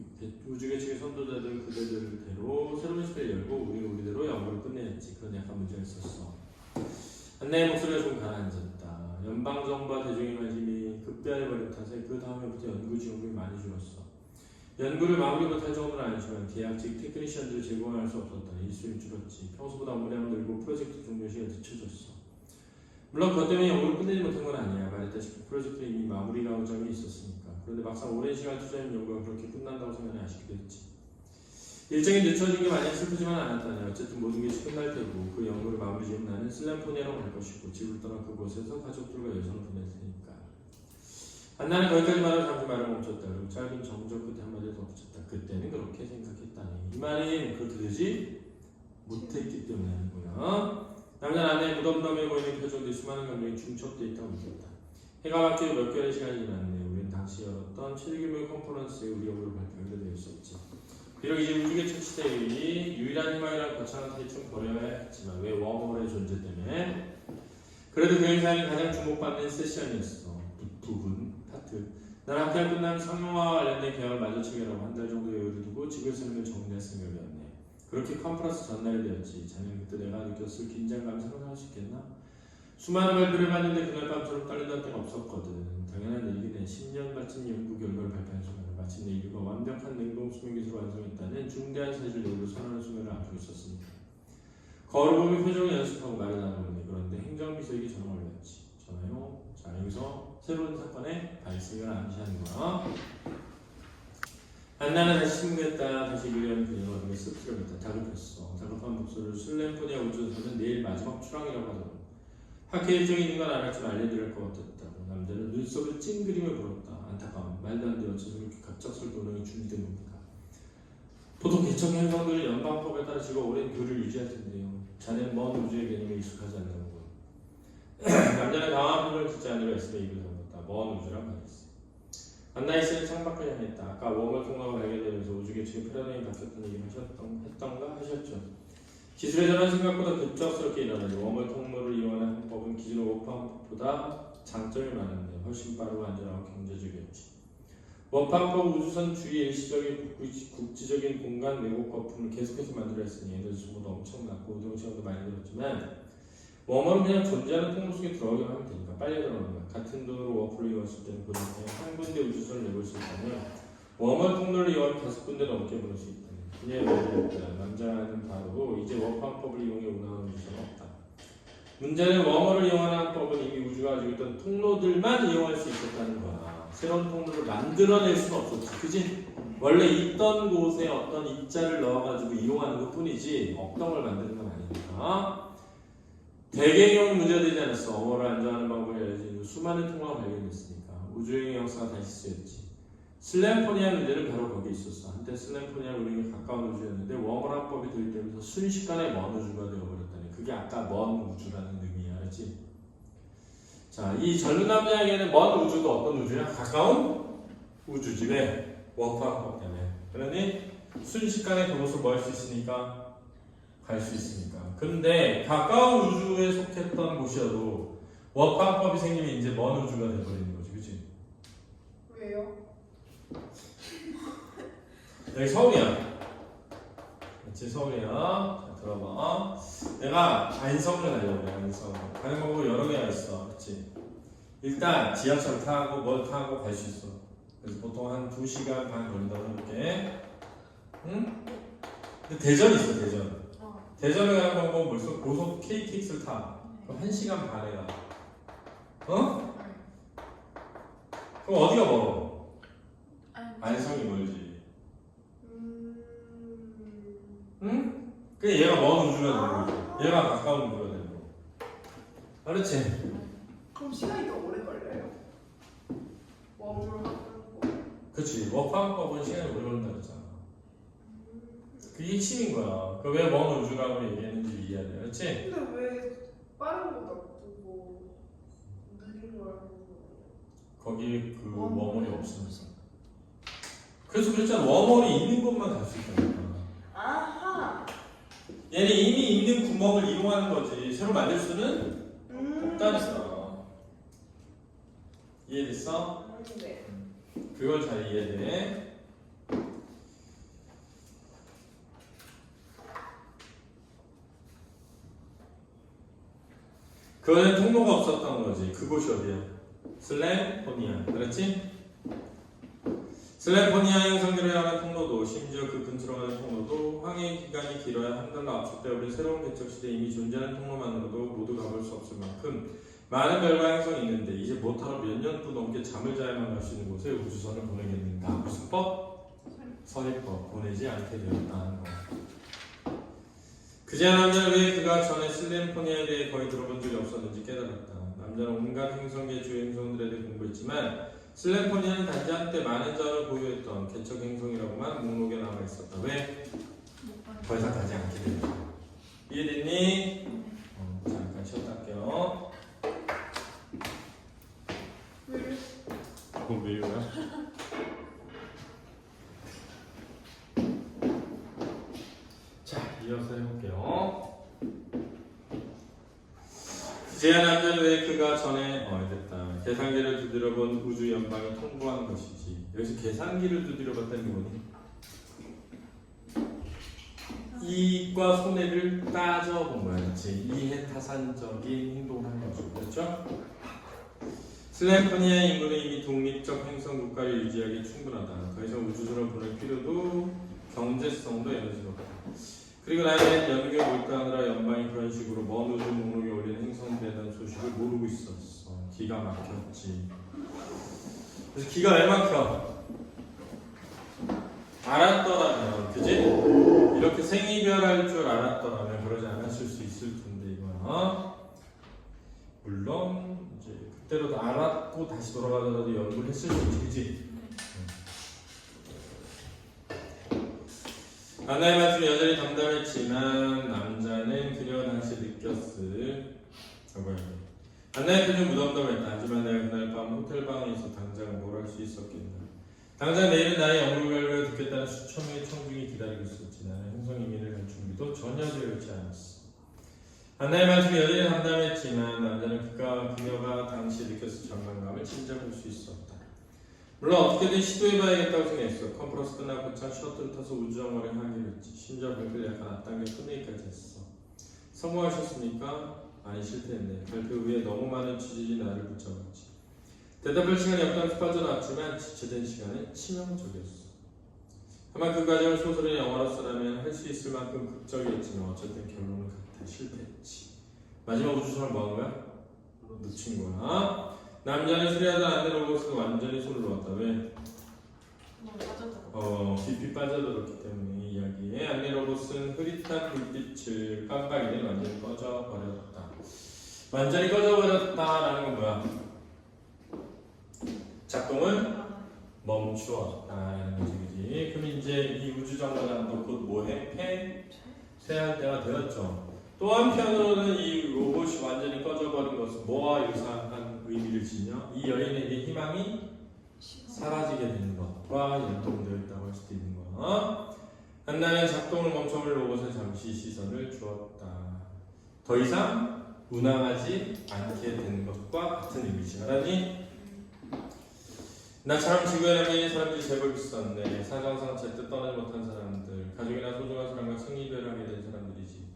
[SPEAKER 3] 우주개척의 선도자들은 그대들대로 새로운 시대를 열고 우리는 우리대로 연구를 끝내야지. 그런 약간 문제가 있었어. 안나의 목소리가 좀 가라앉았다. 연방정부와 대중의 관심이 급변해버린 탓에 그 다음에부터 연구 지원금이 많이 줄었어. 연구를 마무리 못할 정도는 아니지만 계약직 테크니션들을 제공할 수 없었다니 일수일 줄었지. 평소보다 업무량은 늘고 프로젝트 종료 시간이 늦춰졌어. 물론 그것 때문에 연구를 끝내지 못한 건 아니야. 말했다시피 프로젝트는 이미 마무리 과정이 있었으니까. 그런데 막상 오랜 시간 투자한 연구가 그렇게 끝난다고 생각이 아쉽기도 했지. 일정이 늦춰진 게 마냥 슬프지만 않았다네. 어쨌든 모든 게 끝날 테고 그 연구를 마무리 지은 나는 슬램포니아로 갈 것이고 집을 떠나 그곳에서 가족들과 여성을 보낼 테니까. 안나는 거기까지 말하고 잠시 말을 멈췄다. 그리고 짧은 정적 끝에 한마디를 덧붙였다. 그때는 그렇게 생각했다니. 이 말이 그렇게 되지 못했기 때문에 하는 거야. 남자는 아내의 무덤덤해 보이는 표정들이 수많은 감정이 중첩되어 있다고 느꼈다. 해가 바뀌고 몇 개월의 시간이 지났네. 우리는 당시 열었던 최대규모의 컨퍼런스에 우리 연구를 발표하게 되어 있었지. 비록 이제 우주개척 시대의 유일한 희망이라는 거창한 타이틀은 버려야 했지만 왜 웜홀의 존재 때문에 그래도 그 행사는 가장 주목받는 세션이었어. 부분, 파트. 난 학교가 끝나면 상용화와 관련된 계약을 마저 체결하고 한 달 정도 여유를 두고 집을 쓰는 걸 정리할 생각이었네. 그렇게 컨퍼런스 전날이 되었지. 자네 그때 내가 느꼈을 긴장감 상상할 수 있겠나? 수많은 발표를 봤는데 그날 밤처럼 떨리던 때가 없었거든. 당연한 얘기는 10년 바친 연구 결과를 발표한 순간 마침내 인류가 완벽한 냉동 수면 기술을 완성했다는 중대한 사실을 내로 선언하는 순간을 앞두고 있었으니까. 거울을 보며 표정을 연습하고 말을 나누는데 그런데 행정비서에게 전화가 올렸지. 전화요? 자 여기서 새로운 사건의 발생을 암시하는 거야. 안나는 다시 침묵했다. 다시 밀려는 그녀가 어딘가 씁쓸했다. 다급했어. 다급한 목소리를 슬램포니아 우주선은 내일 마지막 출항이라고 하더라고. 학회 일정이 있는 건 알았지만 알려드릴 것 같았다고. 남자는 눈썹을 찡그리며 물었다. 안타까운 말도 안 돼. 어째서 이렇게 갑작스럽게 운항이 준비된 겁니까? 보통 개척 행성들은 연방법에 따라 지가 오랜 교류를 유지할 텐데요. 자네는 먼 우주의 개념에 익숙하지 않다는 거. 남자는 강한 표정을 짓지 않으려 애쓰며 입을 다물었다. 먼 우주란 말이었어. 안나의 씨는 창밖을 향했다. 아까 웜홀 통로가 발견되면서 우주개척의 패러다임이 바뀌었다는 얘기를 했던가 하셨죠. 기술의 전환 생각보다 급작스럽게 일어나니 웜홀 통로를 이용하는 항법은 기존의 워프 항법보다 장점이 많은데 훨씬 빠르고 안전하고 경제적이었지. 워프 항법 우주선 주위 일시적인 국지적인 공간 왜곡 거품을 계속해서 만들어 했으니 에너지 소모도 엄청났고 운동 시간도 많이 들었지만 웜홀은 그냥 존재하는 통로 속에 들어가기만 하면 되니까 빨리 들어가는 거야. 같은 돈으로 워프를 이용했을 때는 그 중에 한 군데 우주선을 내볼 수 있다면 웜홀 통로를 이용하면 5군데 넘게 보낼 수 있다는 그녀의 말이었다. 남자는 바로 이제 워프 항법을 이용해 운항하는 우주선은 없다. 문제는 웜홀을 이용하는 항법은 이미 우주가 가지고 있던 통로들만 이용할 수 있었다는 거야. 새로운 통로를 만들어낼 수는 없었지. 그지? 원래 있던 곳에 어떤 입자를 넣어가지고 이용하는 것 뿐이지 없던 걸 만드는 건 아니니까. 대개경 문제가 되지 않았어. 웜홀을 안정하는 방법을 알려진 수많은 통로가 발견됐으니까 우주여행의 역사가 다시 쓰였지. 슬램포니아 문제는 바로 거기에 있었어. 한때 슬램포니아는 우리에게 가까운 우주였는데 웜홀 항법이 도입되면서 순식간에 먼 우주가 되어버렸다니. 그게 아까 먼 우주라는 의미야. 알았지? 자, 이 젊은 남자에게는 먼 우주도 어떤 우주냐? 가까운 우주지. 왜? 워프 항법 때문에. 그러니 순식간에 그곳을 뭐 할 수 있으니까 갈 수 있으니까. 근데 가까운 우주에 속했던 곳이어도 워크함법이 생기면 이제 먼 우주가 돼버리는 거지, 그치?
[SPEAKER 4] 왜요?
[SPEAKER 3] 여기 서울이야. 그치, 서울이야. 자, 들어봐. 내가 안성을 가려고 해, 안성. 가는 방법이 여러 개가 있어, 그치? 일단 지하철 타고 뭘 타고 갈 수 있어. 그래서 보통 한 2시간 반 걸린다고 해볼게. 응? 근데 대전이 있어, 대전. 대전에 가는 방법은 벌써 고속 KTX를 타. 그럼 1시간 반에 가. 어? 그럼 어디가 멀어? 안성이 멀지. 응? 그 얘가 먼 우주가 되는 거지. 얘가 가까운 우주가 되는 거. 알았지?
[SPEAKER 4] 그럼 시간이 더 오래 걸려요? 웜으로 하는 거.
[SPEAKER 3] 그치. 워크함법은 시간이 오래 걸린다 그랬잖아. 그게 핵심인 거야. 그 왜 먼 우주라고 얘기했는지 이해해야 돼. 그렇지?
[SPEAKER 4] 근데 왜 빠른 거 놔두고 느린 걸 하는 거예요?
[SPEAKER 3] 거기 그 웜홀이 없으면서. 그래서 그랬잖아. 웜홀이 있는 곳만 갈 수 있다니까.
[SPEAKER 5] 아하.
[SPEAKER 3] 얘는 이미 있는 구멍을 이용하는 거지. 새로 만들 수는 없다니까. 이해됐어?
[SPEAKER 5] 네.
[SPEAKER 3] 그걸 잘 이해돼. 그거는 통로가 없었던 거지. 그곳이 어디야? 슬램포니아. 그렇지? 슬램포니아 행성들을 향한 통로도 심지어 그 근처로 가는 통로도 항해 기간이 길어야 한 달로 압축되어버린 새로운 개척 시대에 이미 존재하는 통로만으로도 모두 가볼 수 없을 만큼 많은 별과 행성이 있는데 이제 못하러 몇 년도 넘게 잠을 자야만 갈 수 있는 곳에 우주선을 보내겠는가? 무슨 법? 선입법. 보내지 않게 되었다는 거. 그제야 남자는 왜 그가 전에 슬램포니아에 대해 거의 들어본 적이 없었는지 깨달았다. 남자는 온갖 행성계 주요 행성들에 대해 공부했지만 슬램포니아는 단지 한때 많은 자원을 보유했던 개척 행성이라고만 목록에 남아 있었다. 왜? 더 이상 가지 않게 됐다. 이해됐니? 잠깐 쉬었다 할게요. 왜 이거야? 자, 이어서 해볼게요. 그제야 남자는 왜 그가 전에 됐다. 계산기를 두드려본 우주 연방이 통보한 것이지. 여기서 계산기를 두드려봤다는 게 뭐니? 이익과 손해를 따져본 거야, 그렇지? 이해타산적인 행동을 한 거죠, 그렇죠? 슬램포니아 인구는 이미 독립적 행성 국가를 유지하기 충분하다. 더 이상 우주선을 보낼 필요도 경제성도 에너지도 없다. 그리고 나는 연구에 몰두하느라 연방이 그런 식으로 먼 우주 목록에 올린 행성들에 대한 소식을 모르고 있었어. 기가 막혔지. 그래서 기가 왜 막혀? 알았더라면, 그지? 이렇게 생이별할 줄 알았더라면 그러지 않았을 수 있을 텐데 이거야. 물론 이제 그때로 알았고 다시 돌아가더라도 연구를 했을 수 있지, 그지? 안나의 말씀이 여전히 담담했지만 남자는 그녀가 당시 느꼈을 안나의 표정 무덤덤했다. 하지만 내가 그날 밤 호텔방에 있어 당장 뭘 할 수 있었겠나. 당장 내일은 나의 연구 결과를 듣겠다는 수천 명의 청중이 기다리고 있었지. 나는 행성 이민을 갈 준비도 전혀 되어있지 않았어. 안나의 말씀이 여전히 담담했지만 남자는 그녀가 당시 느꼈을 절망감을 짐작할 수 있었다. 물론 어떻게든 시도해봐야겠다고 생각했어. 컨퍼런스 끝나고 차 셔틀 타서 우주정거를 하기로 했지. 심지어 발표를 약간 앞당겨 끝내기까지 했어. 성공하셨습니까? 아니, 실패했네. 발표 후에 너무 많은 취재진이 나를 붙잡았지. 대답할 시간이 없다면서 빠져나왔지만 지체된 시간은 치명적이었어. 다만 그 과정을 소설의 영화로서라면 할 수 있을 만큼 극적이었지만 어쨌든 결론은 같아. 실패했지. 마지막 우주선을 뭐 한 거야? 놓친 거야. 남자는 수리하던 안내 로봇을 완전히 손을 놓았다. 왜? 깊이 빠져들었기 때문에 이 이야기에 안내 로봇은 흐릿한 불빛을 깜빡이는 완전히 꺼져버렸다. 완전히 꺼져버렸다라는 건 뭐야? 작동을 멈추었다라는 거지, 그지? 그럼 이제 이 우주정거장도 곧 뭐해? 폐쇄할 때가 되었죠. 또 한편으로는 이 로봇이 완전히 꺼져버린 것은 뭐와 유사한 의미를 지냐? 이 여인에게 희망이 사라지게 되는 것과 연동되어 있다고 할 수도 있는 거야. 한나는 작동을 멈춰볼 로봇에 잠시 시선을 주었다. 더 이상 운항하지 않게 된 것과 같은 의미지. 알았니? 나처럼 지구에 남겨있는 사람들이 제법 있었네. 사정상 제때 떠나지 못한 사람들, 가족이나 소중한 사람과 승리를 하게 된 사람들이지.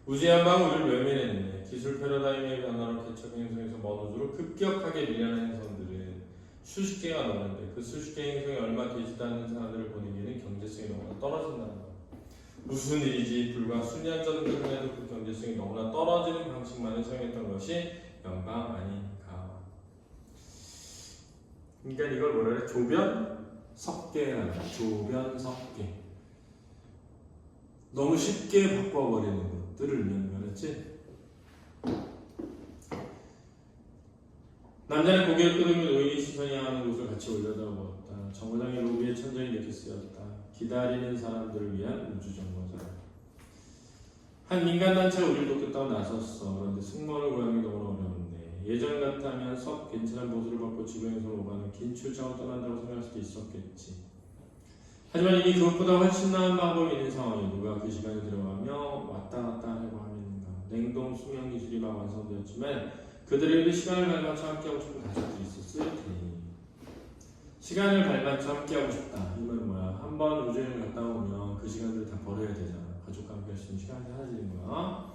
[SPEAKER 3] 우주의 한 방울 우리를 외면했네. 기술 패러다임의 변화로 개척 행성에서 먼 우주로 급격하게 밀려난 행성들은 수십 개가 넘는데 그 수십 개의 행성이 얼마 되지도 않는 사람들을 보내기에는 경제성이 너무나 떨어진다는 거야. 무슨 일이지? 불과 수년 전까지만 해도 그 경제성이 너무나 떨어지는 방식만을 사용했던 것이 연방 아닌가. 그러니까 이걸 뭐라 그래? 조변석계라는 거야. 조변석계. 너무 쉽게 바꿔버리는 것들을 의미하는 거랬지? 남자는 고개를 끄덕이며 노인이 시선이 향하는 곳을 같이 올려다보았다. 정거장의 로비에 천장이 이렇게 쓰였다. 기다리는 사람들을 위한 우주정거장. 한 민간단체가 우리를 돕겠다고 나섰어. 그런데 승무원을 구하는 게 너무 어려웠네. 예전 같다면 썩 괜찮은 보수를 받고 지구행성을 오가는 긴 출장을 떠난다고 생각할 수도 있었겠지. 하지만 이미 그것보다 훨씬 나은 방법이 있는 상황이 누가 그 시간에 들어가며 왔다 갔다 하려고 하겠는가. 냉동 수명 기술이 막 완성되었지만 그들에게도 시간을 발맞춰 함께하고 싶은 가족들이 있었을 테니. 시간을 발맞춰 함께하고 싶다. 이 말은 뭐야? 한번 우주여행을 갔다 오면 그 시간들을 다 버려야 되잖아. 가족과 함께 할 수 있는 시간이 사라지는 거야.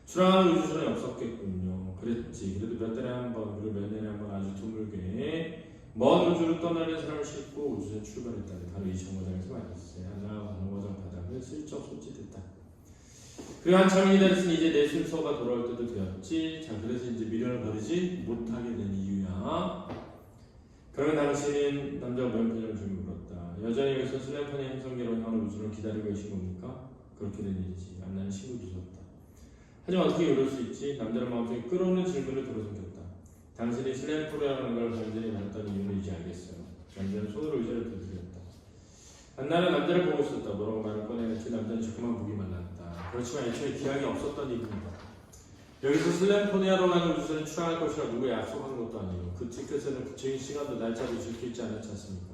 [SPEAKER 3] 출항하는 우주선이 없었겠군요. 그랬지. 그래도 몇 달에 한 번, 그리고 몇 년에 한 번 아주 드물게 먼 우주로 떠나는 사람을 싣고 우주선 출발했다니 바로 이 정거장에서 만났어요. 하나가 정거장 바닥을 슬쩍 손짓했다. 그리고 한참 기다렸으니 이제 내 순서가 돌아올 때도 되었지. 자, 그래서 이제 미련을 버리지 못하게 된 이유야. 그러면 당신은 남자가 몇 표정을 주고 물었다. 여전히 여기서 슬램펀의 행성계로 향하는 우주를 기다리고 계신 겁니까? 그렇게 된 일이지. 안나는 신고 뒤졌다. 하지만 어떻게 이럴 수 있지? 남자는 마음속에 끌어오는 질문을 들어섬겼다. 당신이 슬램프라는 걸 완전히 받았다는 이유를 이제 알겠어요. 남자는 손으로 의자를 두드렸다. 안나는 남자를 보고 있었다. 뭐라고 말을 꺼내야지. 남자는 조금만 보기 말랐다. 그렇지만 애초에 기약이 없었던 일입니다. 여기서 슬램포니아로 가는 우주선을 출항할 것이라 누구에 약속한 것도 아니고 그 티켓에는 구체적인 시간도 날짜도 적혀있지 않았지 않습니까?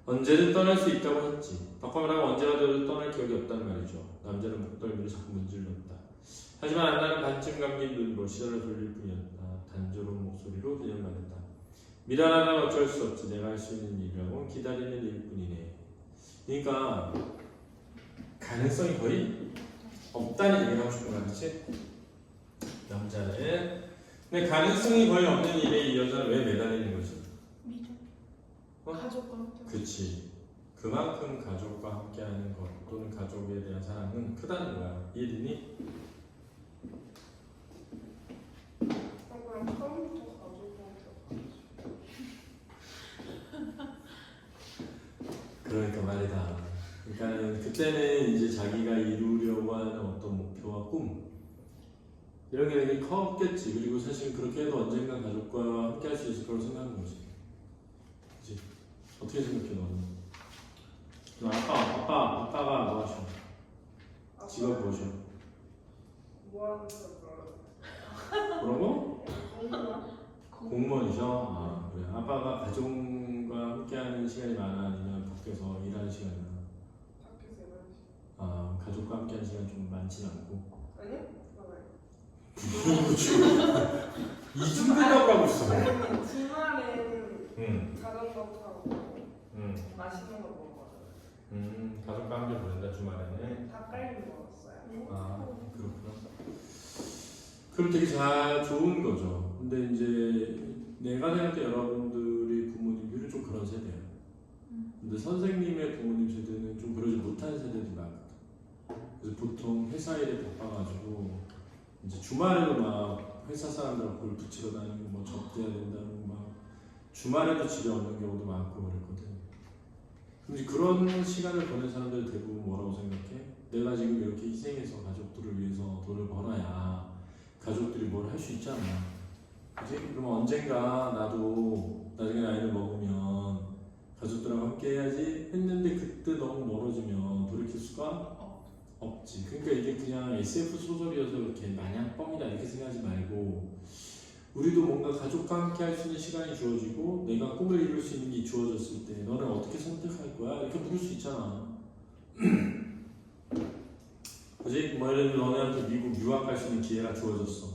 [SPEAKER 3] 언제든 떠날 수 있다고 했지. 바꿔 말하면 언제가 되어도 떠날 기억이 없다는 말이죠. 남자는 목덜미를 자꾸 문질렀다. 하지만 안나는 반쯤 감긴 눈으로 시선을 돌릴 뿐이었다. 단조로운 목소리로 그냥 말했다. 미련하다면 어쩔 수 없지. 내가 할 수 있는 일이라고는 기다리는 일뿐이네. 그러니까 가능성이 거의 없다는 얘기를 하고 싶은 거야. 그치? 남자는. 근데 가능성이 거의 없는 일에 이 여자는 왜 매달리는 거지?
[SPEAKER 1] 미적.
[SPEAKER 3] 어?
[SPEAKER 1] 가족과 함께.
[SPEAKER 3] 그치. 그만큼 가족과 함께하는 것 또는 가족에 대한 사랑은 크다는 거야. 이해되니?
[SPEAKER 4] 그럼 처음부터 가족한테
[SPEAKER 3] 그러니까 말이다. 그러니까는 그때는 이제 자기가 이루려고 하는 어떤 목표와 꿈 이런 게 되게 컸겠지. 그리고 사실 그렇게 해도 언젠가 가족과 함께 할 수 있을 거라고 생각하는 거지. 그치? 어떻게 생각해 너는? 아빠가 뭐 하셔? 직업 뭐셔?
[SPEAKER 4] 뭐 하는 거야?
[SPEAKER 3] 뭐라고?
[SPEAKER 4] 공무원?
[SPEAKER 3] 공무원이셔? 아 그래. 아빠가 가족과 함께하는 시간이 많아 아니면 밖에서 일하는 시간이 많아?
[SPEAKER 4] 밖에서 일하는 시간.
[SPEAKER 3] 아 가족과 함께하는 시간 좀 많지는 않고.
[SPEAKER 4] 아니요?
[SPEAKER 3] 이중 대답을 하고 있어.
[SPEAKER 4] 아니 주말에는
[SPEAKER 3] 응.
[SPEAKER 4] 자전거 타고 맛있는 거 먹어요.
[SPEAKER 3] 가족과 함께 보낸다 주말에는.
[SPEAKER 4] 닭갈비 먹었어요.
[SPEAKER 3] 아 그렇구나. 그럼 되게 좋은 거죠. 근데 이제 내가 생각할 때 여러분들이 부모님들은 좀 그런 세대예요. 근데 선생님의 부모님 세대는 좀 그러지 못한 세대들이 많거든. 그래서 보통 회사 일에 바빠가지고 이제 주말에도 막 회사 사람들하고 골 붙이러 다니고 뭐 접대해야 된다고 막 주말에도 집에 없는 경우도 많고 그랬거든. 근데 그런 시간을 보낸 사람들 대부분 뭐라고 생각해? 내가 지금 이렇게 희생해서 가족들을 위해서 돈을 벌어야 가족들이 뭘 할 수 있잖아. 그치? 그러면 언젠가 나도 나중에 나이를 먹으면 가족들하고 함께 해야지 했는데 그때 너무 멀어지면 돌이킬 수가 없지. 그러니까 이게 그냥 SF 소설이어서 이렇게 마냥 뻥이다 이렇게 생각하지 말고 우리도 뭔가 가족과 함께 할 수 있는 시간이 주어지고 내가 꿈을 이룰 수 있는 게 주어졌을 때 너는 어떻게 선택할 거야? 이렇게 물을 수 있잖아. 예를 들어 너네한테 미국 유학 갈 수 있는 기회가 주어졌어.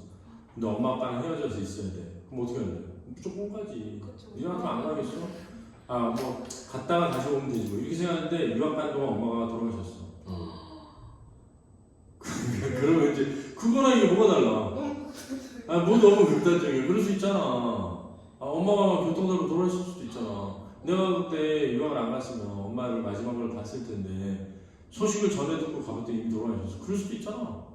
[SPEAKER 3] 근데 엄마 아빠랑 헤어져서 있어야 돼. 그럼 어떻게 해야 돼? 무조건 가지. 유학을 안 가겠어? 아 뭐 갔다가 다시 오면 되지 뭐 이렇게 생각하는데 유학 가는 동안 엄마가 돌아가셨어. 그러면 이제 그거랑 이게 뭐가 달라? 아 뭐 너무 극단적이야. 그럴 수 있잖아. 아 엄마가 교통사고 돌아가실 수도 있잖아. 내가 그때 유학을 안 갔으면 엄마를 마지막으로 봤을 텐데 소식을 전해 듣고 가봤더니 이미 돌아가셨어. 그럴 수도 있잖아.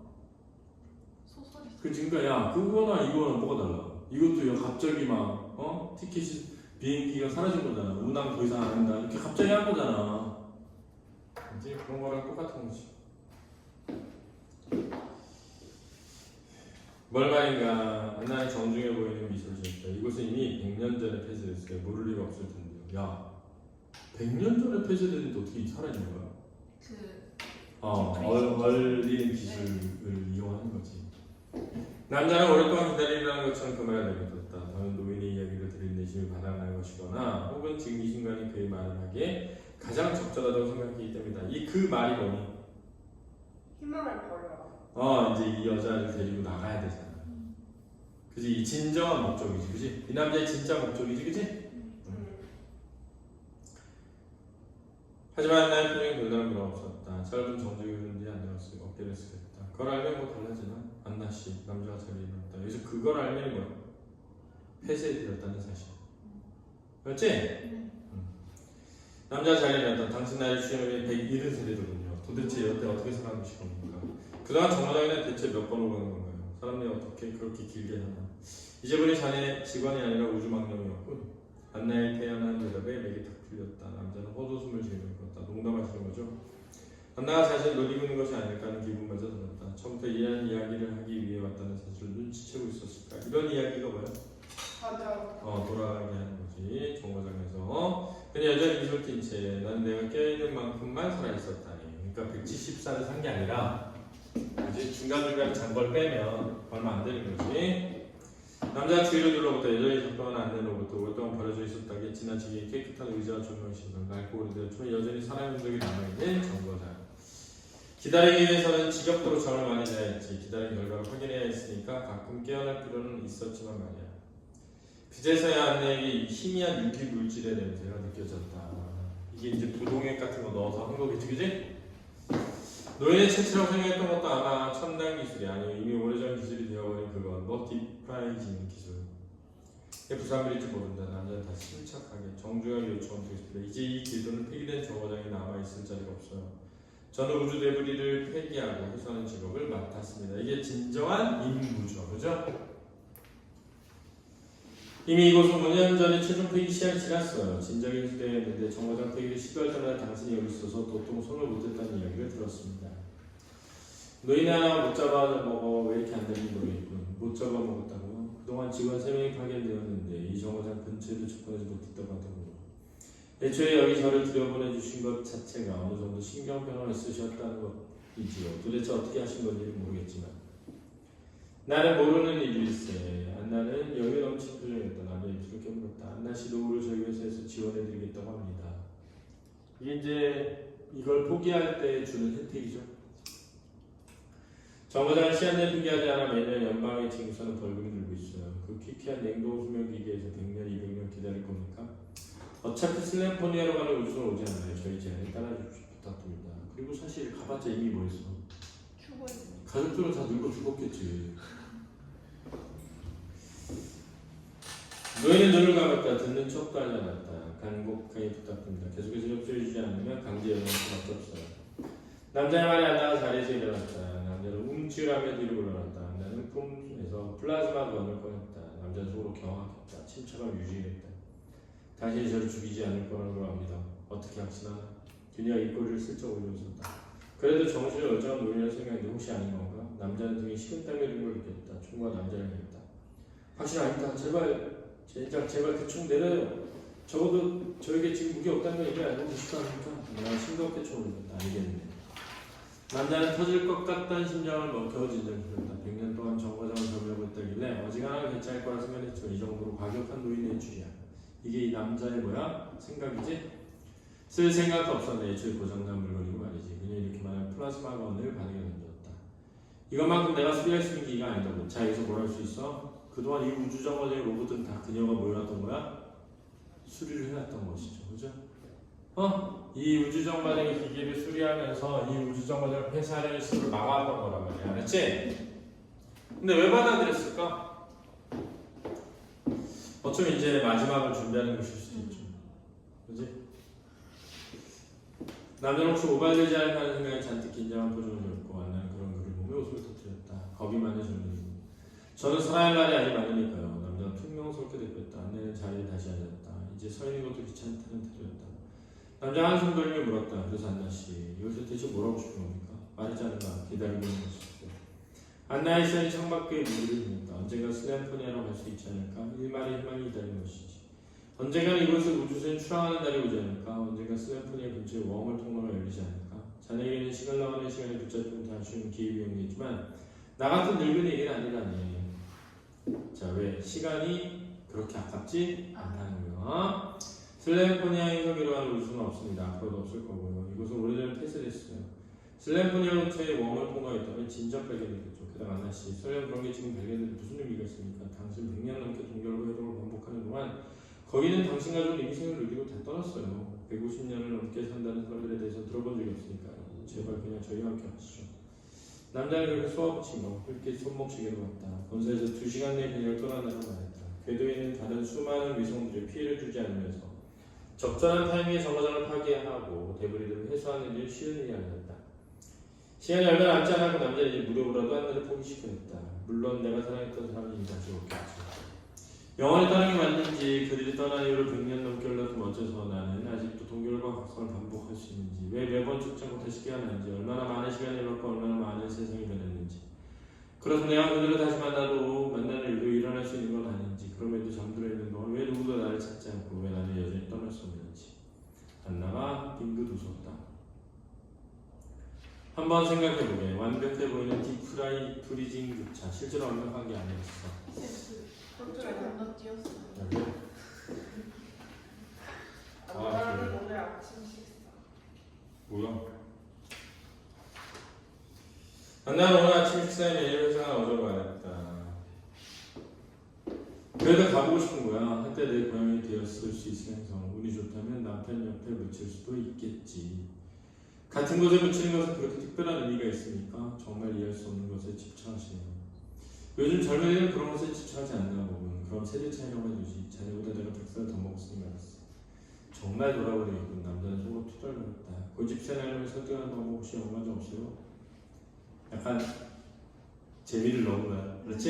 [SPEAKER 1] 소설이.
[SPEAKER 3] 그러니까 야 그거나 이거나 뭐가 달라? 이것도 야 갑자기 막 티켓이 비행기가 사라진 거잖아. 운항 더 이상 안 한다. 이렇게 갑자기 한 거잖아. 이제 그런 거랑 똑같은 거지. 뭘 말인가? 안나는 정중해 보이는 미소를 지었다. 이곳은 이미 100년 전에 폐쇄됐어요. 모를 리가 없을 텐데요. 야, 100년 전에 폐쇄됐는데 어떻게 사라진 거야? 얼리는 기술을 이용하는 거지. 남자는 오랫동안 기다리라는 것처럼 그 말을 내뱉었다. 더는 노인의 이야기를 들을 내심을 바라는 것이거나 혹은 지금 이 순간이 그의 말을 하기에 가장 적절하다고 생각했기 때문이다. 이 그 말이 뭐니?
[SPEAKER 4] 희망을 버려라.
[SPEAKER 3] 이제 이 여자를 데리고 나가야 되잖아. 그지? 이 진정한 목적이지, 그지? 이 남자의 진짜 목적이지, 그지? 하지만 나의 표정에 별다른 변화 없었다. 짧은 정적이 흐르는데 안내가 쓰고 어깨를 쓰겠다. 그걸 알면 뭐 달라지나? 안나씨, 남자가 잘 일어났다. 여기서 그걸 알면 뭐야? 폐쇄되었다는 사실. 그렇지? 남자가 잘 일어났다. 당신 나이 수염이 170세대거든요. 도대체 여태 어떻게 살아가실 겁니까? 그동안 정거장에는 대체 몇 번을 가는 건가요? 사람들이 어떻게 그렇게 길게 사나? 이제 보니 자네 직원이 아니라 우주망령이었군. 안나의 태연한 대답에 맥이 탁 풀렸다. 남자는 헛웃음을 지으며 걷다. 농담하시는 거죠? 안나가 자신을 놀리고 있는 것이 아닐까 하는 기분마저 들었다. 처음부터 이해한 이야기를 하기 위해 왔다는 사실을 눈치채고 있었을까? 이런 이야기가 뭐야?
[SPEAKER 4] 맞아.
[SPEAKER 3] 돌아가게 하는 거지. 정거장에서. 근데 여전히 미소를 띈 채 난 내가 껴있는 만큼만 살아있었다니. 그러니까 170살을 산 게 아니라 이제 중간중간에 잔 걸 빼면 얼마 안 되는 거지. 남자가 주위를 둘러보다 여전히 작동한 안내로부터 오랫동안 버려져 있었다기에 지나치게 깨끗한 의자와 조명시설 낡고 오래되었지만 여전히 사람의 흔적이 남아있는 정거장. 기다리기 위해서는 지겹도록 잠을 많이 자야 했지. 기다린 결과를 확인해야 했으니까 가끔 깨어날 필요는 있었지만 말이야. 그제서야 안내에게 희미한 유기 물질의 냄새가 느껴졌다. 이게 이제 부동액 같은 거 넣어서 한 거겠지, 그지? 노인의 채취라고 생각했던 것도 아마 첨단 기술이 아니고 이미 오래전 기술이 되어버린 그건 뭐 디프라이징 기술. 부산물일지 모른다. 남자는 다 침착하게 정중하게 요청을 드렸습니다. 이제 이 길도는 폐기된 정거장에 남아있을 자리가 없어요. 저는 우주 데브리를 폐기하고 회수하는 직업을 맡았습니다. 이게 진정한 임무죠. 그죠? 이미 이곳은 5년 전에 최종 폐기 시한이 지났어요. 진작에 회수되었는데 정거장 폐기를 시도할 때마다 당신이 여기 있어서 도통 손을 못 댔다는 이야기를 들었습니다. 노인아 못 잡아 먹어. 왜 이렇게 안 되는 모르겠군. 못 잡아 먹었다고? 그동안 직원 3명이 파견되었는데 이 정거장 근처에도 접근하지 못했다고 하더군요. 애초에 여기 저를 들여보내주신 것 자체가 어느 정도 신경병원을 쓰셨다는 것이지요. 도대체 어떻게 하신 건지는 모르겠지만 나는 모르는 일일세. 안나는 여유 넘친 표정이었다. 남의 입술을 깨물었다. 안나씨 노후를 저희 회사에서 지원해드리겠다고 합니다. 이게 이제 이걸 포기할 때 주는 혜택이죠. 정거장을 시한 내에 포기하지 않아 매년 연방의 징수하는 벌금이 들고 있어요. 그 퀴퀴한 냉동 수명 기계에서 100년, 200년 기다릴 겁니까? 어차피 슬램포니아로 가는 우주선 오지 않아요. 저희 제안에 따라주십시오. 부탁드립니다. 그리고 사실 가봤자 이미 뭐 했어?
[SPEAKER 4] 죽어있어.
[SPEAKER 3] 가족들은 다 늙어 죽었겠지. 노인은 눈을 감았다. 듣는 척도 하지 않았다. 간곡하게 부탁드립니다. 계속해서 협조해주지 않으면 강제 연락할 수밖에 없어요. 남자의 말에 안나가 자리에서 일어났다. 남자는 움찔하며 뒤로 물러났다. 나는 품에서 플라즈마 건을 꺼냈다. 남자는 속으로 경악했다. 침착함을 유지했다. 당신이 저를 죽이지 않을 거라는 걸 압니다. 어떻게 확신하나? 그녀가 입꼬리를 슬쩍 올려웃었다. 그래도 정신을 멀쩡한 노인이라 생각했는데 혹시 아닌 건가? 남자는 등에 식은땀이 흐르는 걸 느꼈다. 총과 남자를 향했다. 확신 아닙니다. 제발 그 총 내려요. 적어도 저에게 지금 무기 없다는 걸 이제 알고 계시지 않습니까? 내가 싱겁게 총을 냈다. 알겠네. 남자는 터질 것 같다는 심장을 먹혀 진정했다. 100년 동안 정거장을 점유하고 있다길래 어지간하면 괜찮을 거라 생각했지만 이 정도로 과격한 노인의 주의야. 이게 이 남자의 뭐야? 생각이지? 쓸 생각도 없었네. 애초에 고장난 물건이고 말이지. 그냥 이렇게 말하면 플라즈마 건을 바닥에 던졌다. 이것만큼 내가 수리할 수 있는 기기가 아니다고. 자, 여기서 뭘 할 수 있어? 그동안 이 우주정거장의 로봇은 다 그녀가 뭐 해놨던 거야? 수리를 해놨던 것이죠. 그죠? 이 우주정거장의 기기를 수리하면서 이 우주정거장을 폐쇄하려는 시도를 막아왔던 거란 말이야. 알았지? 근데 왜 받아들였을까? 어쩌면 이제 마지막을 준비하는 것일 수도 있죠. 그지? 남자는 혹시 오발되지 않을까 하는 생각에 잔뜩 긴장한 표정을 짓고 만나는 그런 글을 보며 웃음을 터뜨렸다. 겁이 많은 젊은이. 저는 살아야 할 날이 아직 많으니까요. 남자는 퉁명스럽게 대꾸했다. 안내는 자리에 다시 앉았다. 이제 서 있는 것도 귀찮다는 태도였다. 남자 한숨 돌리며 물었다. 그래서 안나씨, 여기서 대체 뭘 하고 싶은 겁니까? 말하지 않나 기다리고 있는 것이죠. 안나의 시선이 창밖에 무리를 보냈다. 언젠가 슬램포니아로 갈 수 있지 않을까? 일말의 희망이 기다리는 것이지. 언젠가는 이곳을 우주선이 출항하는 날이 오지 않을까? 언젠가 슬램포니아 근처에 웜홀 통로가 열리지 않을까? 자네에게는 시간 나가는 시간에 붙잡히면 다 쉬운 기회비용이겠지만 나 같은 늙은이에게는 아니라니. 자, 왜? 시간이 그렇게 아깝지 않다는 거야. 슬램포니아 행성이라고 하는 우주선은 없습니다. 앞으로도 없을 거고요. 이곳은 오래전에 폐쇄됐어요. 슬램포니아 근처에 웜홀 통로가 있다면 진작 발견되겠죠. 게다가 안나씨, 설령 그런 게 지금 발견돼도 무슨 의미가 있습니까? 당신 100년 넘게 동결과 회동을 반복하는 동안 거기는 당신 가족은 이미 생을 누리고 다 떠났어요. 150년을 넘게 산다는 사람들에 대해서 들어본 적이 없으니까요. 제발 그냥 저희와 함께 하시죠. 남자는 그렇게 쏘아붙이며 흙게 손목시계로 갔다. 본사에서 2시간 내에 그녀를 떠난다고 말했다. 궤도에 있는 다른 수많은 위성들이 피해를 주지 않으면서 적절한 타이밍에 정거장을 파괴하고 데브리들을 회수하는 일이 쉬운 일이 아니었다. 시간이 얼마 남지 않았고 남자는 이제 무료로라도 하늘을 포기시켜야 했다. 물론 내가 사랑했던 사람이 이미 다시 없겠지. 영원히 떠나게 만든지 그들이 떠난 이후로 100년 넘게 흘러도 멋져서 나는 아직도 동결과 각성을 반복할 수 있는지, 왜 매번 죽지 않고 다시 깨어나는지, 얼마나 많은 시간이 흘렀고 얼마나 많은 세상이 변했는지, 그래서 내가 그들을 다시 만나도 만나는 일도 일어날 수 있는 건 아닌지, 그럼에도 잠들어 있는 동안 왜 누구도 나를 찾지 않고 왜 나를 여전히 떠날 수 없는지. 안나가 빙긋 웃었다. 한번 생각해보게. 완벽해 보이는 딥프라이 프리징 급차 실제로 완벽한 게 아니었어.
[SPEAKER 1] 갑자기 건너뛰었어.
[SPEAKER 4] 나는 오늘 아침 식사.
[SPEAKER 3] 뭐야? 나는 오늘 아침 식사에 메뉴 회사가 어제로 가냈다. 그래도 가보고 싶은 거야. 한때 내 고향이 되었을 수 있을 행성. 운이 좋다면 남편 옆에 묻힐 수도 있겠지. 같은 곳에 묻히는 것은 그렇게 특별한 의미가 있습니까? 정말 이해할 수 없는 것에 집착하시네요. 요즘 젊은이들은 그런 것에 집착하지 않나 보군. 그럼 세대 차이라고 해주지. 자네보다 내가 100살 더 먹었으니 말았어. 정말 돌아버리겠군. 남자는 속으로 투덜거렸다. 고집센 아이를 설득하는 방법 혹시 연관이 없어요? 약간 재미를 넣은 거야. 그렇지?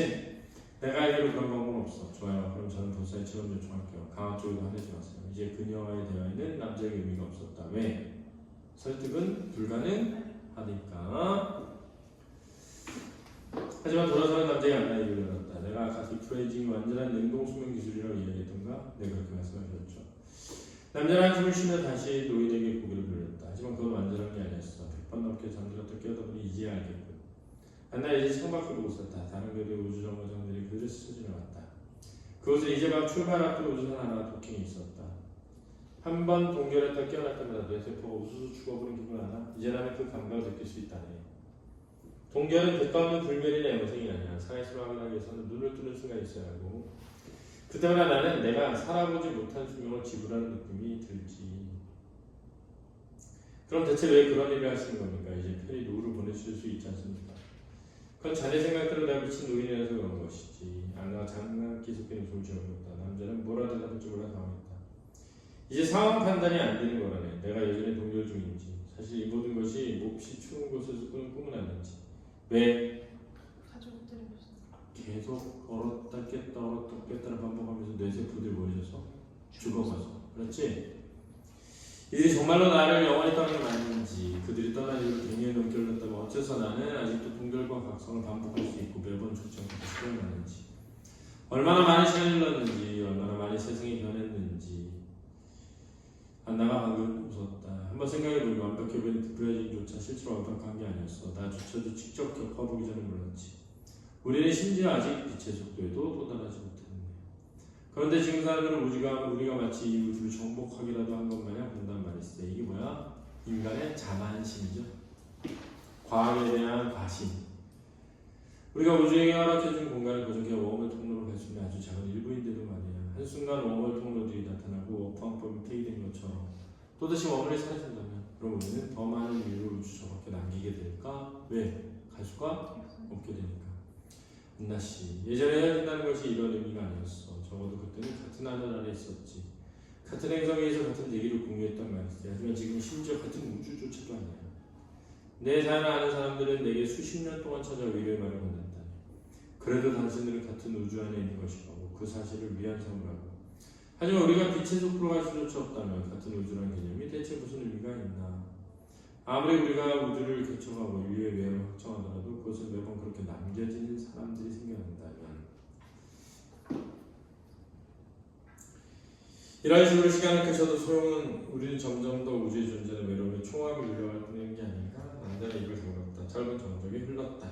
[SPEAKER 3] 내가 알기로 그런 방법은 없어. 좋아요. 그럼 저는 본사에 체험 요청할게요. 강화 쪽에도 화내지 마세요. 이제 그녀와의 대화에는 남자에게 의미가 없었다. 왜? 설득은 불가능하니까. 하지만 돌아서는 남자가 안나에게 열었다. 내가 아까 딥프레이징이 완전한 냉동 수면 기술이라고 이야기했던가? 네, 그렇게 말씀하셨죠. 남자는 한숨을 쉬며 다시 노인에게 고개를 돌렸다. 하지만 그건 완전한 게 아니었어. 100번 넘게 잠들었다 깨어다 보니 이제야 알겠군. 안나 이제 창밖을 보고 있었다. 다른 궤도의 우주정거장들이 그를 스쳐 지나갔다. 그곳에 이제 막 출발 앞둔 우주선 하나 도킹이 있었다. 한 번 동결했다 깨어날 때마다 뇌 세포가 우수수 죽어버린 기분 하나? 이제 나는 그 감각을 느낄 수 있다네. 동결은 객관없는 불멸이나 영생이 아니야. 사회수를 확인하기 위해서는 눈을 뜨는 순간이 있어야 하고, 그때마다 나는 내가 살아보지 못한 수명을 지불하는 느낌이 들지. 그럼 대체 왜 그런 일을 하시는 겁니까? 이제 편히 노후를 보내실 수 있지 않습니까? 그건 자네 생각대로 내가 미친 노인이라서 그런 것이지. 안나가 장난기 섞인 웃음을 지어보였다. 남자는 뭐라 대답할지 몰라 당황했다. 이제 상황 판단이 안 되는 거라네. 내가 여전히 동결 중인지, 사실 이 모든 것이 몹시 추운 곳에서 꾸는 꿈은 아닌지. 왜?
[SPEAKER 1] 가족들이 무슨
[SPEAKER 3] 계속 얼었다 깼다 얼었다 깼다를 반복하면서 뇌세포들이 모여져서 죽어가서. 그렇지? 이들이 정말로 나를 영원히 떠나게 맞는지, 그들이 떠난 이후로 100년이 넘게 흘렀다면 어째서 나는 아직도 동결과 각성을 반복할 수 있고 매번 죽지 않고 다시 깨어나는지, 얼마나 많은 시간이 흘렀는지, 얼마나 많이 세상이 변했는지. 안나가 방금 웃었다. 한번 생각해보니 완벽해 보이는 딥프레이징조차 실제로 완벽한 게 아니었어. 나조차도 직접 겪어보기 전에 몰랐지. 우리는 심지어 아직 빛의 속도에도 도달하지 못했네. 그런데 지금 사람들은 우리가 마치 이 우주를 정복하기라도 한 것 마냥 본단 말이지. 이게 뭐야? 인간의 자만심이죠. 과학에 대한 과신. 우리가 우주에게 허락해준 공간을 고정해 웜홀 통로로 갈 수 있는 아주 작은 일부인데도 말이야. 한순간 웜홀 통로들이 나타나고 어퍼항법이 폐기된 것처럼 또다시 웜홀이 사라진다면 그럼 우리는 더 많은 인류를 우주 저 밖에 남기게 될까? 왜? 갈 수가 없게 되니까. 안나씨, 예전에 헤어진다는 것이 이런 의미가 아니었어. 적어도 그때는 같은 하늘 아래 있었지. 같은 행성에서 같은 대기를 공유했단 말이지. 하지만 지금 심지어 같은 우주조차도 아니야. 내 사연을 아는 사람들은 내게 수십 년 동안 찾아 위로의 말을 건넨다니. 그래도 당신들은 같은 우주 안에 있는 것이고 그 사실을 위안 삼으라고. 하지만 우리가 빛의 속도로 갈 수조차 없다면 같은 우주라는 개념이 대체 무슨 의미가 있나. 아무리 우리가 우주를 개척하고 인류의 외형을 확정하더라도 그것은 매번 그렇게 남겨지는 사람들이 생겨난다면 이런 식으로 시간을 거쳐도 소용은 우리는 점점 더 우주의 존재는 외로움의 총합을 이루어갈 뿐인 게 아닌가. 남자는 입을 다물었다. 짧은 정적이 흘렀다.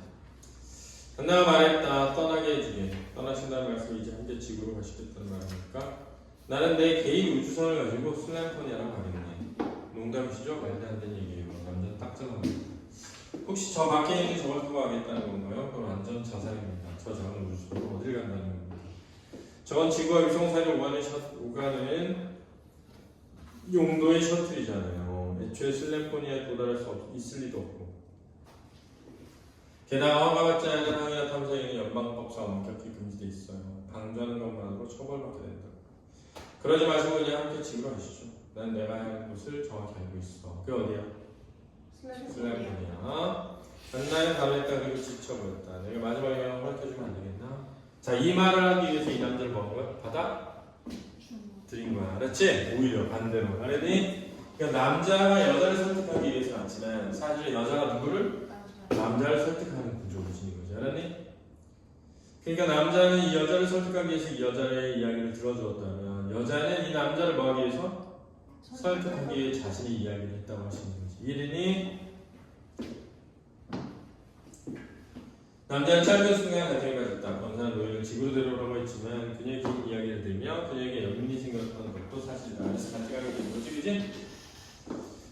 [SPEAKER 3] 한나가 말했다. 떠나게 해주게. 떠나신다는 말씀이 이제 함께 지구로 가시겠다는 말이니까 나는 내 개인 우주선을 가지고 슬램포니아로 가겠네. 농담이시죠? 말도 안 되는 얘기예요. 완전 딱 잡아갑니다. 혹시 저 밖에 있는 저걸 타고 가겠다는 건가요? 그건 완전 자살입니다. 저 작은 우주선으로 어딜 간다는 겁니다. 저건 지구와 위성사를 오가는 용도의 셔틀이잖아요. 애초에 슬램포니아에 도달할 수 있을 리도 없고 게다가 허가받지 않은 항해와 탐사에는 연방법상 엄격히 금지돼 있어요. 방조하는 것만으로 처벌받게 된다. 그러지 마시고 그냥 함께 지구로 가시죠. 난 내가 해야 하는 곳을 정확히 알고 있어. 그게 어디야? 슬램포니아. 한나는 가만있다 그리고 지쳐버렸다. 내가 마지막에 허락해주면 안 되겠나? 자, 이 말을 하기 위해서 이 남자를 먹은 거야? 받아? 드린 거야. 알았지? 오히려 반대로. 알았니? 그러니까 남자가 여자를 설득하기 위해서 왔지만 사실 여자가 누구를? 남자를 설득하는 구조를 지닌 거지. 알았니? 그러니까 남자는 이 여자를 설득하기 위해서 이 여자의 이야기를 들어주었다면 여자는 이 남자를 뭐하기 위해서? 설득하기 위해 자신의 이야기를 했다고 하시는 거지. 이해되니? 남자는 짧은 순간 가정을 가졌다. 권사는 노예를 지구로 데려오라고 했지만 그녀의 긴 이야기를 들으며 그녀에게 연민이 생겼던 것도 사실이다. 그래서 같이 가게 된 거지, 그지?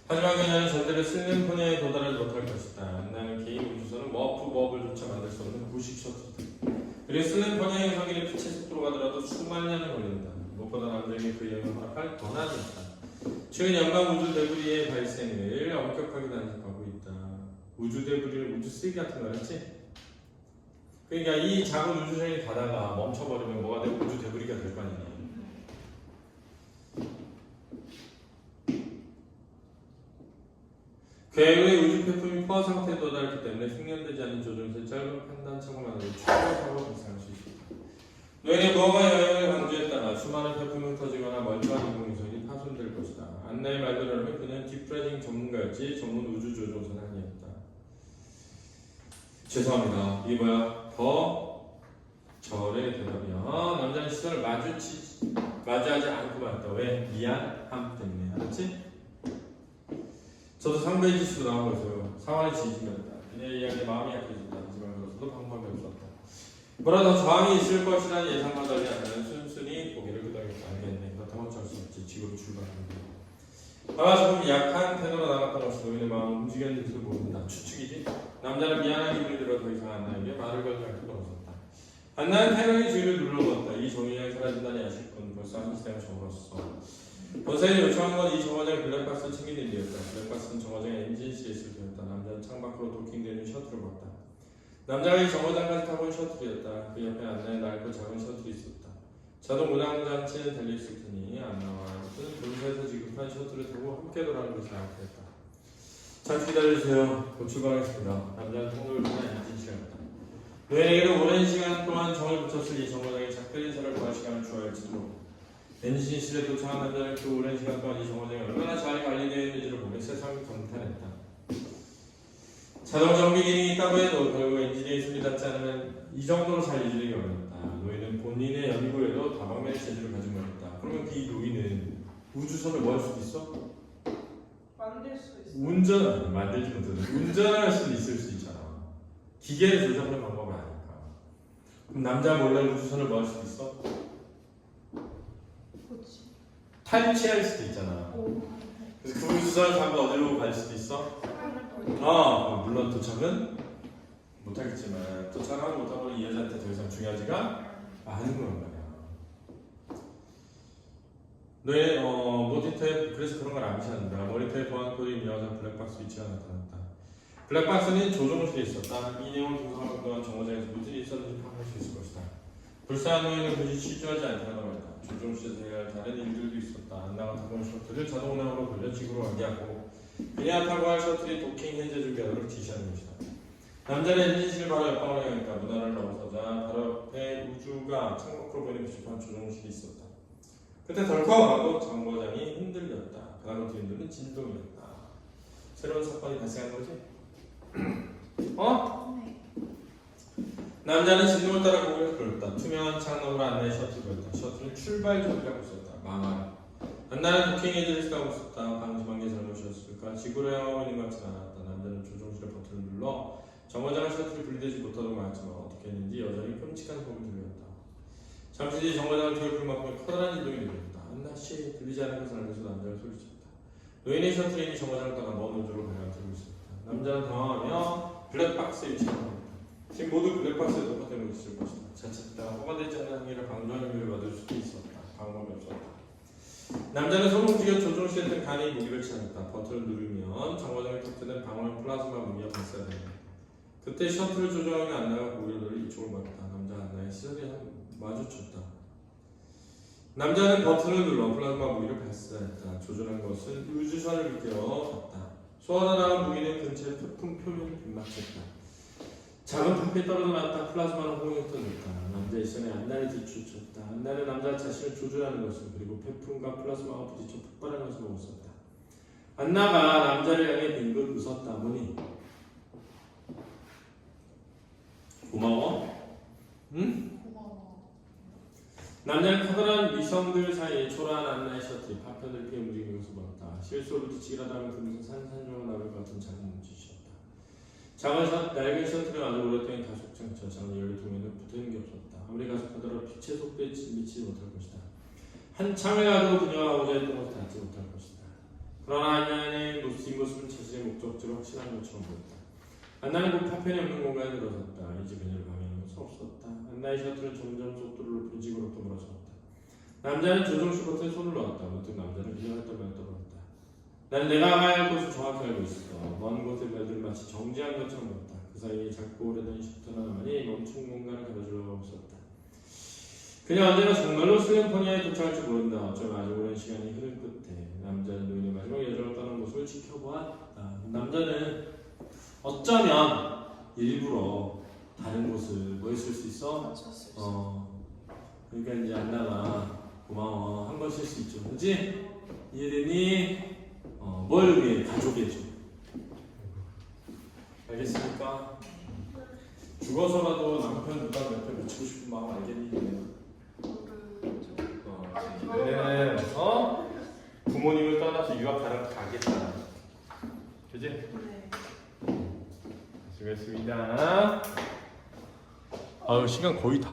[SPEAKER 3] 하지만 그녀는 절대로 슬램포니아에 도달하지 못할 것이다. 나는 개인 우주선은 머프법을조차 만들 수 없는 구식 셔틀이다. 그리고 슬램포니아 행성이 빛의 속도로 가더라도 수만 년을 걸린다. 무엇보다 남자에게 그 여행을 허락할 권한이 있다. 최근 연방 우주 데브리의 발생을 엄격하게 단속하고 있다. 우주 데브리를 우주 쓰레기 같은 거 알았지? 그러니까 이 작은 우주선이 가다가 멈춰버리면 뭐가 되고 우주 데브리가 될 거 아니니. 괴로의 우주 폐품이 포화 상태에 도달했기 때문에 숙련되지 않은 조종에서 짧은 판단착오만으로 추격하고 발생할 수 있습니다. 너희는 무언가 여행을 강조했다가 수많은 폐품이 흩어지거나 멀쩡한 인공위성이 파손될 것이다. 안나의 말대로라면 그는 딥프라이징 전문가였지 전문 우주 조종사는 아니었다. 죄송합니다. 이게 뭐야? 더 절의 대답이야. 남자는 시선을 마주하지 않고 말했다. 왜? 미안함 때문에. 알았지? 저도 상대의 지수도 나오고 있어요. 상황이 진심이었다. 그녀의 이야기에 마음이 약해진다. 하지만 그것도 방법이 없었다. 뭐라도 저항이 있을 것이라는 예상과 달리 안나는 순순히 고개를 끄덕였다. 알겠네. 그렇다면 어쩔 수 없지. 지구로 출발하는 거야. 아마 조금 약한 태도로 나갔던 것이 노인의 마음을 움직였는지도 모른다. 추측이지? 남자는 미안한 기분이 들어 더 이상 안나에게 말을 걸지 않고 넘어섰다. 안나는 태명의 주위를 눌러보았다. 이 종이장이 사라진다니 아쉽군. 벌써 한 시대가 접었어. 본사에 요청한 건 이 정거장 블랙박스를 챙기는 일이었다. 블랙박스는 정거장의 엔진실에 있을 때였다. 남자는 창밖으로 도킹되는 셔틀을 봤다. 남자가 이 정거장까지 타고 온 셔틀이었다. 그 옆에 안나의 낡고 작은 셔틀이 있었다. 자동 운항장치는 달려있을 테니 안나와 그는 본사에서 지급한 셔틀을 타고 함께 돌아가는 것을 알았다. 잠시 기다려주세요. 곧 출발하겠습니다. 남자는 통로를 통해 엔진실에 갔다. 노예에게도 오랜 시간 동안 정을 붙였을 이 정거장에 작별 인사를 구할 시간을 주어야 할지도 모른다. 엔진실에 도착한 남자는 그 오랜 시간 동안 이 정거장이 얼마나 잘 관리되어 있는지를 보며 세상을 감탄했다. 자동 정비 기능이 있다고 해도 결국 엔진에 손이 닿지 않으면 이 정도로 잘 유지되기 어렵다. 노인은 본인의 연구에도 다방면의 재주를 가진 거였다. 그러면 이 노인은 우주선을 뭐 할 수도 있어?
[SPEAKER 4] 만들 수 있어.
[SPEAKER 3] 만들지 못해도 운전할 수도 있을 수 있잖아. 기계를 조작하는 방법이 아니까. 그럼 남자 몰래 우주선을 뭐 할 수도 있어? 탈취할 수도 있잖아. 그래서 그 우주선을 타고 어디로 갈 수도 있어? 물론 도착은 못하겠지만 또 잘하지 못하고 이 여자한테 더 이상 중요하지가 않은 거란 말이야. 너의 모니터에 그래서 그런 걸 암시한다. 모니터에 보안 코드 입력한 블랙박스 위치가 나타났다. 블랙박스는 조종실에 있었다. 이 내용을 분석하는 동안 정거장에서 무슨 일이 있었는지 파악할 수 있을 것이다. 불쌍한 노예는 굳이 취조하지 않다고 했다. 조종실에서 해야 할 다른 일들도 있었다. 안나가 타고 온 셔틀을 자동 운항으로 돌려치기로 완비하고 그녀가 타고 할 셔틀이 도킹 해제 준비하도록 지시하는 것이다. 남자는 엔진실을 바로 옆방으로 향했다. 문화를 넘어서자 바로 옆에 우주가 창밖으로 보이는 비좁은 조종실이 있었다. 그때 덜컥 하고 정거장이 흔들렸다. 그다음부터 흔들린 진동이었다. 새로운 사건이 발생한 거지? 남자는 진동을 따라 고개를 돌렸다. 투명한 창문으로 안내의 셔틀을 보였다. 셔틀은 출발 준비하고 있었다. 망할. 안나는 도킹 해제를 시도하고 있었다. 방심한 게 잘못이었을까? 지구로 향하고 있는 것 같지는 않았다. 남자는 조종실의 버튼을 눌러 정거장을 셔틀이 분리되지 못하도록 막았지만 어떻게 했는지 여전히 끔찍한 소리를 들렸다. 잠시 뒤 정거장을 뒤엎을 만큼의 커다란 진동이 들렸다. 안나씨 들리지 않는 것을 알면서 남자를 소리쳤다. 노인의 셔틀이 정거장을 떠나 먼 우주로 가라앉히고 있었다. 남자는 당황하며 블랙박스에 위치합니다. 지금 모두 블랙박스에 녹화되고 있을 것이다. 자칫 허가되지 않는 행위를 방조하는 의미를 받을 수도 있었다. 방법이 없었다. 남자는 손을 움직여 조종실에 있던 간이 무기를 찾았다. 버튼을 누르면 정거장에 탑재된 방어용 플라즈마 무기가 발사된다. 그때 셔틀을 조종하는 안나가 고개를 돌려 이쪽을 봤다. 남자 안나의 시선이 마주쳤다. 남자는 버튼을 눌러 플라즈마 무기를 발사했다. 조준한 것은 우주선을 비껴 갔다. 쏘아나간 무기는 근처의 폭풍 표면을 빗맞췄다. 작은 파편이 떨어져 나왔다. 플라즈마는 호응에 터졌다. 남자의 시선에 안나를 뒤쫓았다. 안나는 남자 자신을 조준하는 것을 그리고 페품과 플라즈마가 부딪혀 폭발하는 것을 보고 있었다. 안나가 남자를 향해 빙긋 웃었다. 뭐니? 고마워? 응?
[SPEAKER 1] 고마워.
[SPEAKER 3] 남자는 커다란 위성들 사이에 초라한 안나의 셔틀이 파편을 피해 움직이는 것을 보았다. 실수로 부딪히기라도 하면 그것은 산산조각 나올 것 같은 작은 눈짓이었다. 낡은 셔틀은 아주 오랫동안 가속장치 작은 연료통에는 붙어있는 게 없었다. 아무리 가속하더라도 빛의 속도에 미치지 못할 것이다. 한참을 가도 그녀가 오자 했던 것을 닿지 못할 것이다. 그러나 안나의 뒷모습은 자신의 목적지로 확신한 것처럼 보였다. 안나는 그 파편이 없는 공간에 들어섰다. 이제 그녀를 방해하는 것은 없었다. 안나의 셔틀은 점점 속도를 높여 지구로부터 몰아쳤다. 남자는 조종실 버튼에 손을 놓았다. 문득 남자는 그녀가 했던 말을 떠올랐다. 나는 내가 가야 할 곳을 정확히 알고 있어. 먼 곳의 별들을 마치 정지한 것처럼 보였다. 그 사이에 작고 오래된 셔틀 하나만이 멈춘 공간을 가로질러 있었다. 그녀 언제나 정말로 슬램포니아에 도착할 줄 모른다. 어쩌면 아주 오랜 시간이 흐른 끝에 남자는 노인의 마지막 여정을 떠나는 모습을 지켜보았다. 남자는 어쩌면 일부러 다른 곳을 뭐 했을 수 있어? 그러니까 이제 안나가 고마워 한 번 쉴 수 있죠. 그렇지? 이해되니? 뭘 위해? 가족이죠. 알겠습니까? 죽어서라도 남편 누가 옆에 묻히고 싶은 마음 알겠니? 얘네는 부모님을 떠나서 유학 가겠다. 그지?
[SPEAKER 4] 네.
[SPEAKER 3] 수고했습니다. 아유 시간 거의 다.